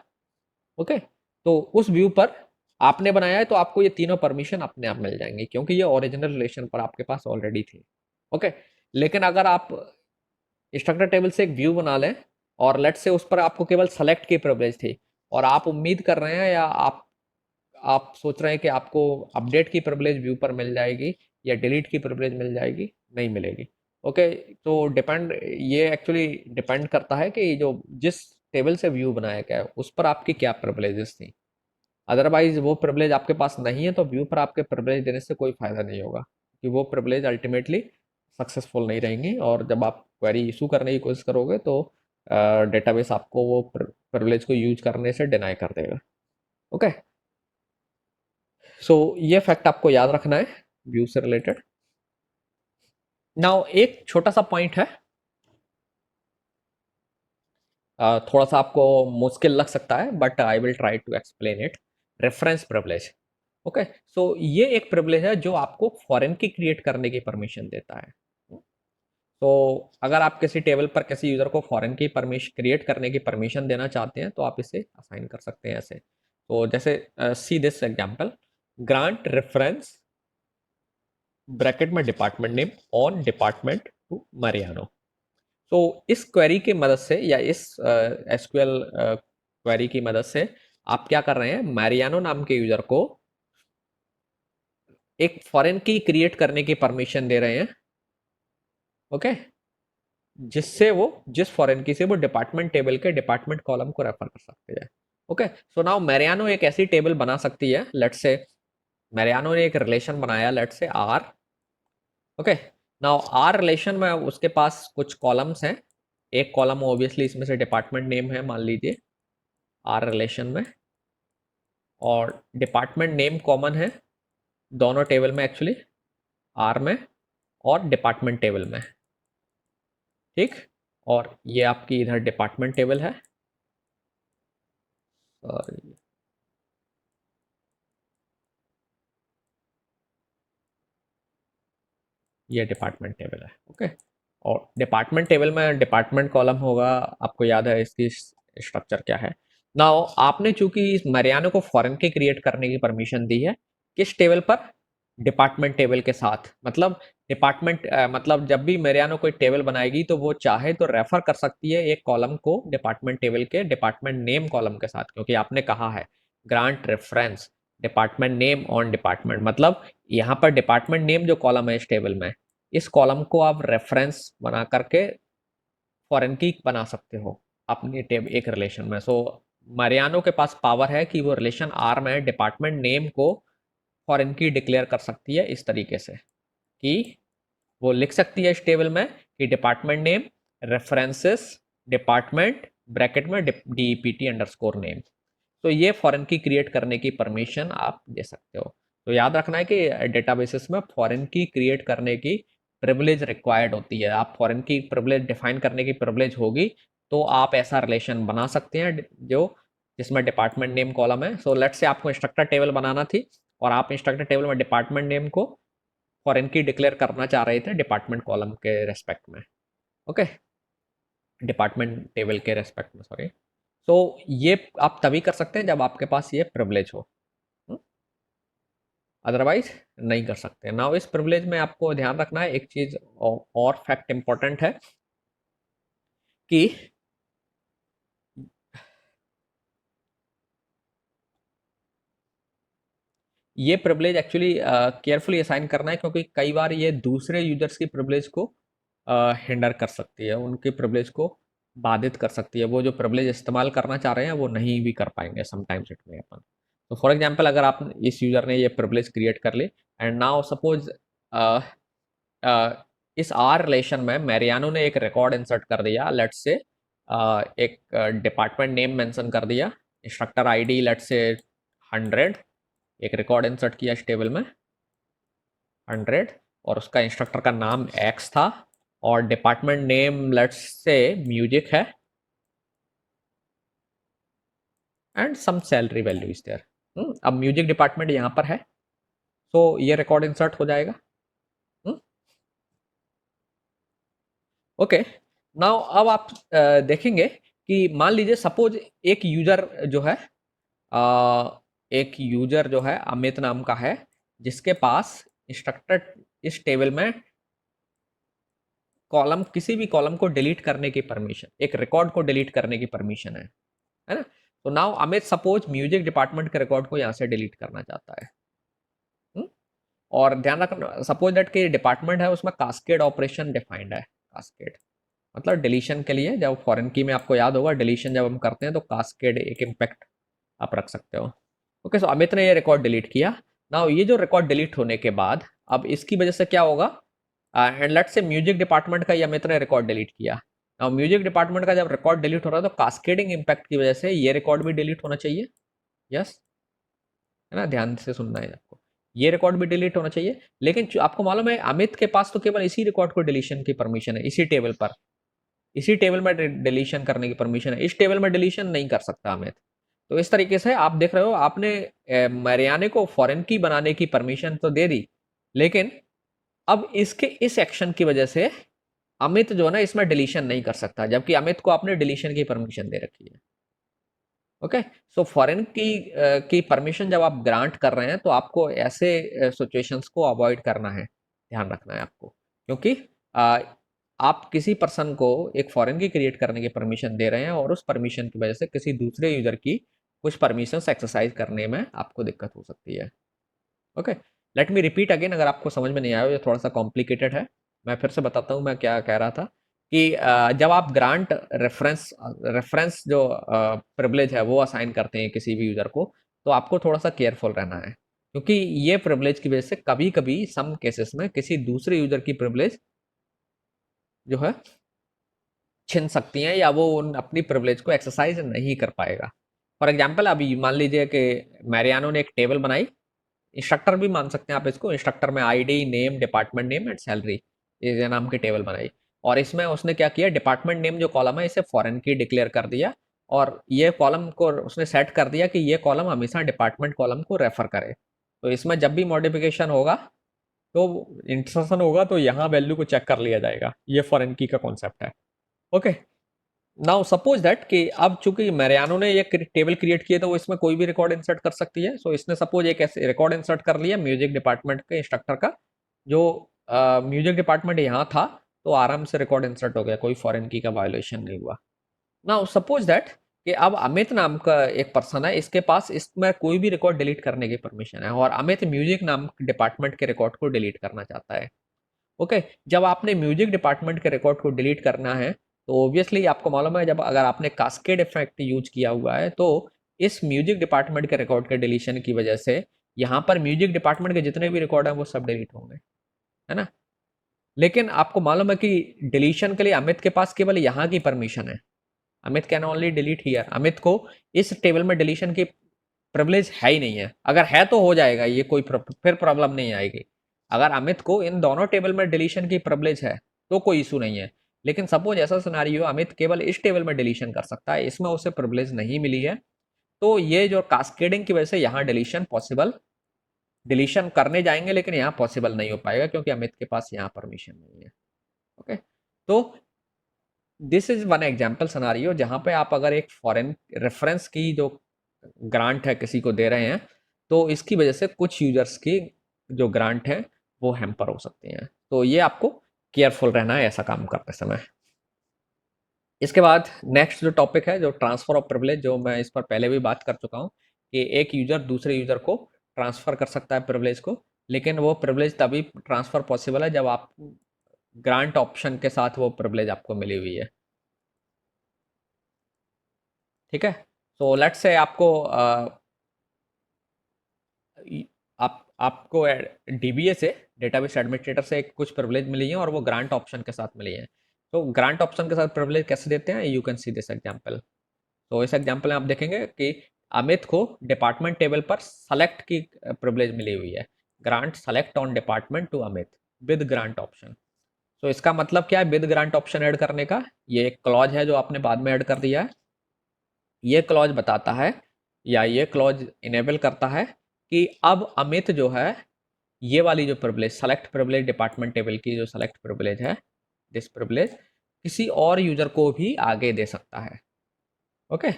S1: ओके, तो उस व्यू पर आपने बनाया है तो आपको ये तीनों परमिशन अपने आप मिल जाएंगे क्योंकि ये ओरिजिनल रिलेशन पर आपके पास ऑलरेडी थी। ओके, लेकिन अगर आप इंस्ट्रक्टर टेबल से एक व्यू बना लें और लेट से उस पर आपको केवल सेलेक्ट की प्रिविलेज थी और आप उम्मीद कर रहे हैं या आप सोच रहे हैं कि आपको अपडेट की प्रिविलेज व्यू पर मिल जाएगी या डिलीट की प्रिविलेज मिल जाएगी, नहीं मिलेगी। ओके, तो ये एक्चुअली डिपेंड करता है कि जो जिस टेबल से व्यू बनाया गया है उस पर आपकी क्या प्रिविलेजेस थी। अदरवाइज वो प्रिविलेज आपके पास नहीं है तो व्यू पर आपके प्रिविलेज देने से कोई फायदा नहीं होगा कि वो प्रिविलेज अल्टीमेटली सक्सेसफुल नहीं रहेंगी और जब आप क्वेरी इशू करने की कोशिश करोगे तो डेटाबेस आपको वो प्रिविलेज को यूज करने से डिनाई कर देगा। ओके, सो ये फैक्ट आपको याद रखना है व्यू से रिलेटेड। नाउ एक छोटा सा पॉइंट है, थोड़ा सा आपको मुश्किल लग सकता है but I will try to explain it. Reference privilege. Okay, so ये एक प्रिविलेज है जो आपको फॉरेन की क्रिएट करने की परमिशन देता है। तो अगर आप किसी टेबल पर किसी यूजर को फॉरेन की परमिशन क्रिएट करने की परमिशन देना चाहते हैं तो आप इसे असाइन कर सकते हैं ऐसे। तो जैसे see this example, grant reference bracket में department name on department to Mariano. तो इस क्वेरी की मदद से या इस एसक्यूएल क्वेरी की मदद से आप क्या कर रहे हैं, मैरियानो नाम के यूजर को एक फॉरेन की क्रिएट करने की परमिशन दे रहे हैं। ओके, जिससे वो जिस फॉरेन की से वो डिपार्टमेंट टेबल के डिपार्टमेंट कॉलम को रेफर कर सकते हैं। ओके, सो नाउ मैरियानो एक ऐसी टेबल बना सकती है, लेट्स से मैरियानो ने एक रिलेशन बनाया, let's say R. Okay, now R relation में उसके पास कुछ कॉलम्स हैं, एक कॉलम ऑब्वियसली इसमें से डिपार्टमेंट नेम है मान लीजिए आर रिलेशन में, और डिपार्टमेंट नेम कॉमन है दोनों टेबल में एक्चुअली, आर में और डिपार्टमेंट टेबल में। ठीक। और ये आपकी इधर डिपार्टमेंट टेबल है, और ये डिपार्टमेंट टेबल है। ओके। और डिपार्टमेंट टेबल में डिपार्टमेंट कॉलम होगा, आपको याद है इसकी स्ट्रक्चर क्या है। नाउ आपने चूंकि इस मरियानो को फॉरेन की क्रिएट करने की परमिशन दी है, किस टेबल पर? डिपार्टमेंट टेबल के साथ। मतलब डिपार्टमेंट मतलब जब भी मरियानो कोई टेबल बनाएगी तो वो चाहे तो रेफर कर सकती है एक कॉलम को डिपार्टमेंट टेबल के डिपार्टमेंट नेम कॉलम के साथ, क्योंकि आपने कहा है grant reference department name on department, मतलब यहाँ पर डिपार्टमेंट नेम जो कॉलम है इस टेबल में, इस कॉलम को आप रेफरेंस बना करके फॉरेन की बना सकते हो अपनी टेब एक रिलेशन में। सो मरियानो के पास पावर है कि वो रिलेशन आर में डिपार्टमेंट नेम को फॉरेन की डिक्लेयर कर सकती है इस तरीके से कि वो लिख सकती है इस टेबल में कि department name references department bracket में डीईपीटी अंडरस्कोर नेम। तो ये फॉरेन की क्रिएट करने की परमिशन आप दे सकते हो। तो याद रखना है कि डेटाबेसेस में फॉरेन की क्रिएट करने की प्रिविलेज रिक्वायर्ड होती है। आप फॉरेन की प्रिविलेज डिफाइन करने की प्रिविलेज होगी तो आप ऐसा रिलेशन बना सकते हैं जो जिसमें डिपार्टमेंट नेम कॉलम है। सो लेट्स से आपको इंस्ट्रक्टर टेबल बनाना थी और आप इंस्ट्रक्टर टेबल में डिपार्टमेंट नेम को फॉरेन की डिक्लेयर करना चाह रहे थे डिपार्टमेंट कॉलम के रेस्पेक्ट में। ओके, डिपार्टमेंट टेबल के रेस्पेक्ट में, सॉरी। तो ये आप तभी कर सकते हैं जब आपके पास ये प्रिविलेज हो, अदरवाइज नहीं कर सकते। नाउ इस प्रिविलेज में आपको ध्यान रखना है एक चीज और फैक्ट इंपॉर्टेंट है कि ये प्रिविलेज एक्चुअली केयरफुली असाइन करना है, क्योंकि कई बार ये दूसरे यूजर्स की प्रिविलेज को हिंडर कर सकती है, उनकी प्रिविलेज को बाधित कर सकती है। वो जो प्रिविलेज इस्तेमाल करना चाह रहे हैं वो नहीं भी कर पाएंगे, समटाइम्स इट में अपन। तो फॉर एग्जांपल अगर आप इस यूजर ने ये प्रिविलेज क्रिएट कर ली एंड नाउ सपोज इस आर रिलेशन में मैरियानो ने एक रिकॉर्ड इंसर्ट कर दिया, लेट्स से एक डिपार्टमेंट नेम मेंशन कर दिया, इंस्ट्रक्टर आईडी लेट्स से 100, एक रिकॉर्ड इंसर्ट किया इस टेबल में 100, और उसका इंस्ट्रक्टर का नाम एक्स था और department name let's say music है and some salary value is there. अब म्यूजिक डिपार्टमेंट यहाँ पर है, तो ये रिकॉर्ड इंसर्ट हो जाएगा। ओके, नाउ अब आप देखेंगे कि मान लीजिए सपोज एक यूजर जो है एक यूजर जो है अमित नाम का है, जिसके पास इंस्ट्रक्टर इस टेबल में कॉलम किसी भी कॉलम को डिलीट करने की परमिशन, एक रिकॉर्ड को डिलीट करने की परमिशन है ना। तो now Amit suppose music department के रिकॉर्ड को यहाँ से डिलीट करना चाहता है। हुँ? और ध्यान रखना सपोज दैट कि डिपार्टमेंट है उसमें कास्केड ऑपरेशन डिफाइंड है। कास्केड मतलब डिलीशन के लिए, जब फॉरेन की में आपको याद होगा डिलीशन जब हम करते हैं तो कास्केड एक इम्पैक्ट आप रख सकते हो। ओके, सो अमित ने ये रिकॉर्ड डिलीट किया। नाउ ये जो रिकॉर्ड डिलीट होने के बाद अब इसकी वजह से क्या होगा, and let's say music department का ये अमित ने रिकॉर्ड डिलीट किया। नाउ म्यूजिक डिपार्टमेंट का जब रिकॉर्ड डिलीट हो रहा है तो कास्केडिंग इम्पैक्ट की वजह से ये रिकॉर्ड भी डिलीट होना चाहिए। यस, है ना, ध्यान से सुनना है आपको। ये रिकॉर्ड भी डिलीट होना चाहिए, लेकिन आपको मालूम है अमित के पास तो केवल इसी रिकॉर्ड को डिलीशन की परमिशन है, इसी टेबल पर, इसी टेबल में डिलीशन करने की परमिशन है, इस टेबल में डिलीशन नहीं कर सकता अमित। तो इस तरीके से आप देख रहे हो आपने मरियाने को फॉरेन की बनाने की परमिशन तो दे दी, लेकिन अब इसके इस एक्शन की वजह से अमित जो है ना इसमें डिलीशन नहीं कर सकता, जबकि अमित को आपने डिलीशन की परमिशन दे रखी है। ओके, सो फॉरेन की परमिशन जब आप ग्रांट कर रहे हैं तो आपको ऐसे सिचुएशंस को अवॉइड करना है, ध्यान रखना है आपको, क्योंकि अ, आप किसी पर्सन को एक फॉरेन की क्रिएट करने की परमिशन दे रहे हैं और उस परमिशन की वजह से किसी दूसरे यूजर की कुछ परमिशंस एक्सरसाइज करने में आपको दिक्कत हो सकती है। Okay, let me repeat again, अगर आपको समझ में नहीं आया, ये थोड़ा सा कॉम्प्लिकेटेड है, मैं फिर से बताता हूँ मैं क्या कह रहा था कि जब आप ग्रांट रेफरेंस रेफरेंस जो प्रिविलेज है वो असाइन करते हैं किसी भी यूजर को, तो आपको थोड़ा सा केयरफुल रहना है, क्योंकि ये प्रिविलेज की वजह से कभी कभी सम केसेस में किसी दूसरे यूजर की प्रिविलेज जो है छिन सकती हैं या वो उन अपनी प्रिविलेज को एक्सरसाइज नहीं कर पाएगा। फॉर एग्जाम्पल अभी मान लीजिए कि मैरियानो ने एक टेबल बनाई, इंस्ट्रक्टर भी मान सकते हैं आप इसको, इंस्ट्रक्टर में ID name department name and salary ये नाम की टेबल बनाई, और इसमें उसने क्या किया, डिपार्टमेंट नेम जो कॉलम है इसे फॉरेन की डिक्लेयर कर दिया, और ये कॉलम को उसने सेट कर दिया कि ये कॉलम हमेशा डिपार्टमेंट कॉलम को रेफर करे। तो इसमें जब भी मॉडिफिकेशन होगा तो इंसर्शन होगा तो यहाँ वैल्यू को चेक कर लिया जाएगा। ये फॉरेन की का कॉन्सेप्ट है। ओके, नाउ सपोज दैट कि अब चूंकि मैरियानो ने ये टेबल क्रिएट किया तो वो इसमें कोई भी रिकॉर्ड इंसर्ट कर सकती है। सो इसने सपोज एक ऐसे रिकॉर्ड इंसर्ट कर लिया म्यूजिक डिपार्टमेंट के इंस्ट्रक्टर का, जो म्यूजिक डिपार्टमेंट यहाँ था, तो आराम से रिकॉर्ड इंसर्ट हो गया, कोई फॉरेन की का वायोलेशन नहीं हुआ। नाउ सपोज दैट कि अब अमित नाम का एक पर्सन है, इसके पास इसमें कोई भी रिकॉर्ड डिलीट करने की परमिशन है, और अमित म्यूजिक नाम डिपार्टमेंट के रिकॉर्ड को डिलीट करना चाहता है। ओके, जब आपने म्यूजिक डिपार्टमेंट के रिकॉर्ड को डिलीट करना है तो ऑब्वियसली आपको मालूम है, जब अगर आपने कास्केड इफेक्ट यूज किया हुआ है तो इस म्यूजिक डिपार्टमेंट के रिकॉर्ड के डिलीशन की वजह से यहाँ पर म्यूजिक डिपार्टमेंट के जितने भी रिकॉर्ड हैं वो सब डिलीट होंगे, है ना। लेकिन आपको मालूम है कि डिलीशन के लिए अमित के पास केवल यहाँ की परमिशन है। Amit can only delete here. Amit को इस टेबल में डिलीशन की प्रिविलेज है ही नहीं है। अगर है तो हो जाएगा, ये कोई फिर प्रॉब्लम नहीं आएगी। अगर अमित को इन दोनों टेबल में डिलीशन की प्रिविलेज है तो कोई इशू नहीं है। लेकिन सपोज ऐसा सिनेरियो अमित केवल इस टेबल में डिलीशन कर सकता है, इसमें उसे प्रिविलेज नहीं मिली है, तो ये जो कास्केडिंग की वजह से यहाँ डिलीशन पॉसिबल, डिलीशन करने जाएंगे लेकिन यहाँ पॉसिबल नहीं हो पाएगा क्योंकि अमित के पास यहाँ परमिशन नहीं है। ओके, तो this is one example scenario जहां पे आप अगर एक फॉरेन रेफरेंस की जो ग्रांट है किसी को दे रहे हैं तो इसकी वजह से कुछ यूजर्स की जो ग्रांट है वो हैम्पर हो सकती हैं। तो ये आपको केयरफुल रहना है ऐसा काम करते समय। इसके बाद नेक्स्ट जो टॉपिक है जो ट्रांसफर ऑफ प्रिविलेज, जो मैं इस पर पहले भी बात कर चुका हूँ कि एक यूजर दूसरे यूजर को ट्रांसफर कर सकता है प्रिविलेज को, लेकिन वो प्रिविलेज तभी ट्रांसफर पॉसिबल है जब आप ग्रांट ऑप्शन के साथ वो प्रिविलेज आपको मिली हुई है। ठीक है, सो लेट्स से आपको आपको डीबीए से, डेटाबेस एडमिनिस्ट्रेटर से कुछ प्रिविलेज मिली है और वो ग्रांट ऑप्शन के साथ मिली है। तो ग्रांट ऑप्शन के साथ प्रिविलेज कैसे देते हैं, you can see this example. तो इस एग्जांपल में आप देखेंगे कि अमित को डिपार्टमेंट टेबल पर सेलेक्ट की प्रिविलेज मिली हुई है, grant select on department to Amit with grant option. तो इसका मतलब क्या है विद ग्रांट ऑप्शन ऐड करने का, ये एक क्लॉज है जो आपने बाद में ऐड कर दिया है। ये क्लॉज बताता है या ये क्लॉज इनेबल करता है कि अब अमित जो है ये वाली जो privilege, select privilege department table की जो सेलेक्ट प्रिविलेज है, दिस प्रिविलेज किसी और यूजर को भी आगे दे सकता है। ओके,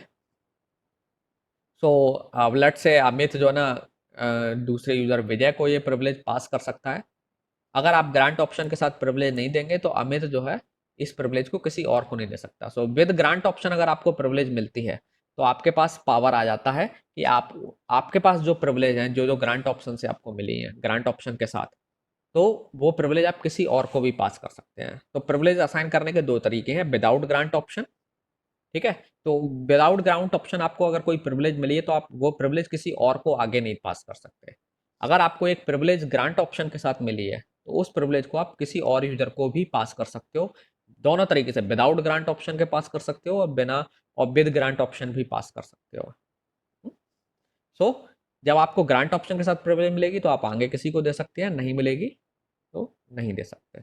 S1: सो अब लेट्स से अमित जो है ना दूसरे यूजर विजय को ये प्रिविलेज पास कर सकता है। अगर आप ग्रांट ऑप्शन के साथ प्रिविलेज नहीं देंगे तो अमित जो है इस प्रिविलेज को किसी और को नहीं दे सकता। सो विद ग्रांट ऑप्शन अगर आपको प्रिविलेज मिलती है तो आपके पास पावर आ जाता है कि आपके पास जो प्रिविलेज हैं, जो जो ग्रांट ऑप्शन से आपको मिली हैं ग्रांट ऑप्शन के साथ, तो वो प्रिविलेज आप किसी और को भी पास कर सकते हैं। तो प्रिविलेज असाइन करने के दो तरीके हैं, विदाउट ग्रांट ऑप्शन, ठीक है। तो विदाउट ग्रांट ऑप्शन आपको अगर कोई प्रिविलेज मिली है तो आप वो प्रिविलेज किसी और को आगे नहीं पास कर सकते। अगर आपको एक प्रिविलेज ग्रांट ऑप्शन के साथ मिली है तो उस प्रिविलेज को आप किसी और यूजर को भी पास कर सकते हो। दोनों तरीके से, विदाउट ग्रांट ऑप्शन के पास कर सकते हो और बिना, और विद ग्रांट ऑप्शन भी पास कर सकते हो। सो जब आपको ग्रांट ऑप्शन के साथ प्रिविलेज मिलेगी तो आप आगे किसी को दे सकते हैं, नहीं मिलेगी तो नहीं दे सकते।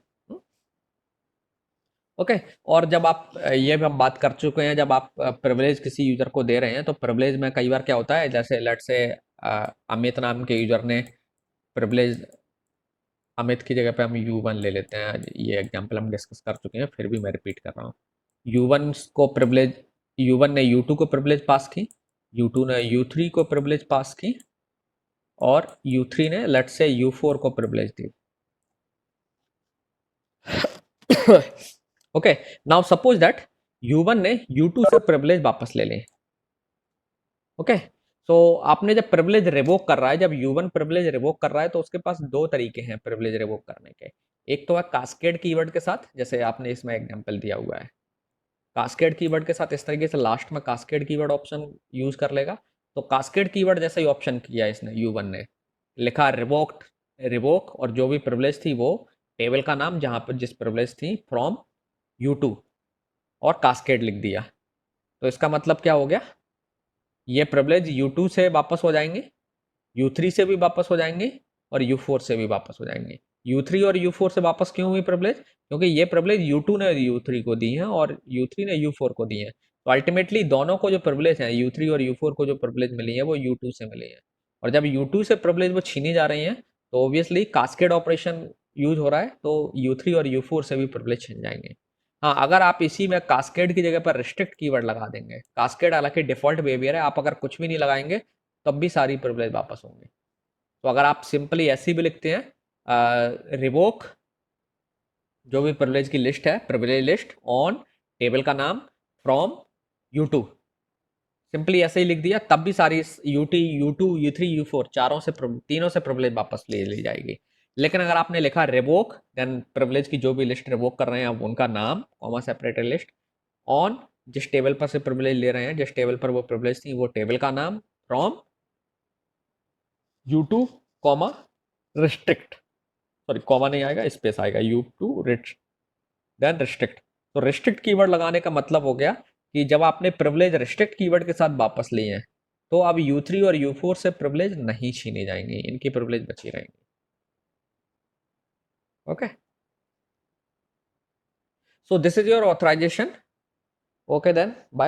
S1: ओके, और जब आप ये भी हम बात कर चुके हैं, जब आप प्रिविलेज किसी यूजर को दे रहे हैं तो प्रिविलेज में कई बार क्या होता है, जैसे लेट से अमित नाम के यूजर ने प्रिविलेज, अमित की जगह पे हम U1 ले लेते हैं, ये एग्जांपल हम डिस्कस कर चुके हैं फिर भी मैं रिपीट कर रहा हूँ। U1 को प्रिविलेज, U1 ने U2 को प्रिविलेज पास की, U2 ने U3 को प्रिविलेज पास की, और U3 ने लेट से U4 को privilege the. Okay, now suppose that U1 ने U2 से प्रिविलेज वापस ले लें। ओके, सो आपने जब प्रिविलेज रिवोक कर रहा है, जब U1 प्रिविलेज रिवोक कर रहा है तो उसके पास दो तरीके हैं प्रिविलेज रिवोक करने के। एक तो है कास्केड कीवर्ड के साथ, जैसे आपने इसमें एग्जांपल दिया हुआ है, कास्केड कीवर्ड के साथ इस तरीके से लास्ट में कास्केड कीवर्ड ऑप्शन यूज कर लेगा। तो कास्केड कीवर्ड जैसा ही ऑप्शन किया इसने, U1 ने लिखा रिवोक्ड, रिवोक, और जो भी प्रिविलेज थी वो टेबल का नाम जहां पर जिस प्रिविलेज थी फ्रॉम U2 और कास्केड लिख दिया। तो इसका मतलब क्या हो गया, ये प्रिविलेज U2 से वापस हो जाएंगे, U3 से भी वापस हो जाएंगे और U4 से भी वापस हो जाएंगे। U3 और U4 से वापस क्यों हुई प्रिविलेज? क्योंकि ये प्रिविलेज U2 ने U3 को दी है और U3 ने U4 को दी है। तो अल्टीमेटली दोनों को जो प्रिविलेज है, U3 और U4 को जो प्रिविलेज मिली है वो U2 से मिली है। और जब U2 से प्रिविलेज वो छीनी जा रही है तो ऑब्वियसली कास्केड ऑपरेशन यूज हो रहा है, तो U3 और U4 से भी प्रिविलेज छिन जाएंगे। हाँ, अगर आप इसी में कास्केड की जगह पर रिस्ट्रिक्ट कीवर्ड लगा देंगे, कास्केड हालांकि डिफॉल्ट बिहेवियर है, आप अगर कुछ भी नहीं लगाएंगे तब भी सारी प्रिविलेज वापस होंगे। तो अगर आप सिंपली ऐसे भी लिखते हैं रिवोक जो भी प्रिविलेज की लिस्ट है, प्रिविलेज लिस्ट ऑन टेबल का नाम फ्रॉम U2, सिंपली ऐसे ही लिख दिया, तब भी सारी U2 U3 U4 तीनों से प्रिविलेज वापस ले ली जाएगी। लेकिन अगर आपने लिखा रिवोक, देन प्रिविलेज की जो भी लिस्ट रिवोक कर रहे हैं आप उनका नाम कॉमा सेपरेटेड लिस्ट ऑन, जिस टेबल पर से प्रिविलेज ले रहे हैं, जिस टेबल पर वो प्रिविलेज थी वो टेबल का नाम from U2 comma restrict, sorry comma नहीं आएगा, स्पेस आएगा, U2 रिस्ट देन रिस्ट्रिक्ट। तो रिस्ट्रिक्ट कीवर्ड लगाने का मतलब हो गया कि जब आपने प्रिविलेज रिस्ट्रिक्ट कीवर्ड के साथ वापस लिए हैं तो अब U3 और U4 से प्रिविलेज नहीं छीनी जाएंगी, इनकी प्रिविलेज बची रहेंगी। Okay, so this is your authorisation. Okay then bye.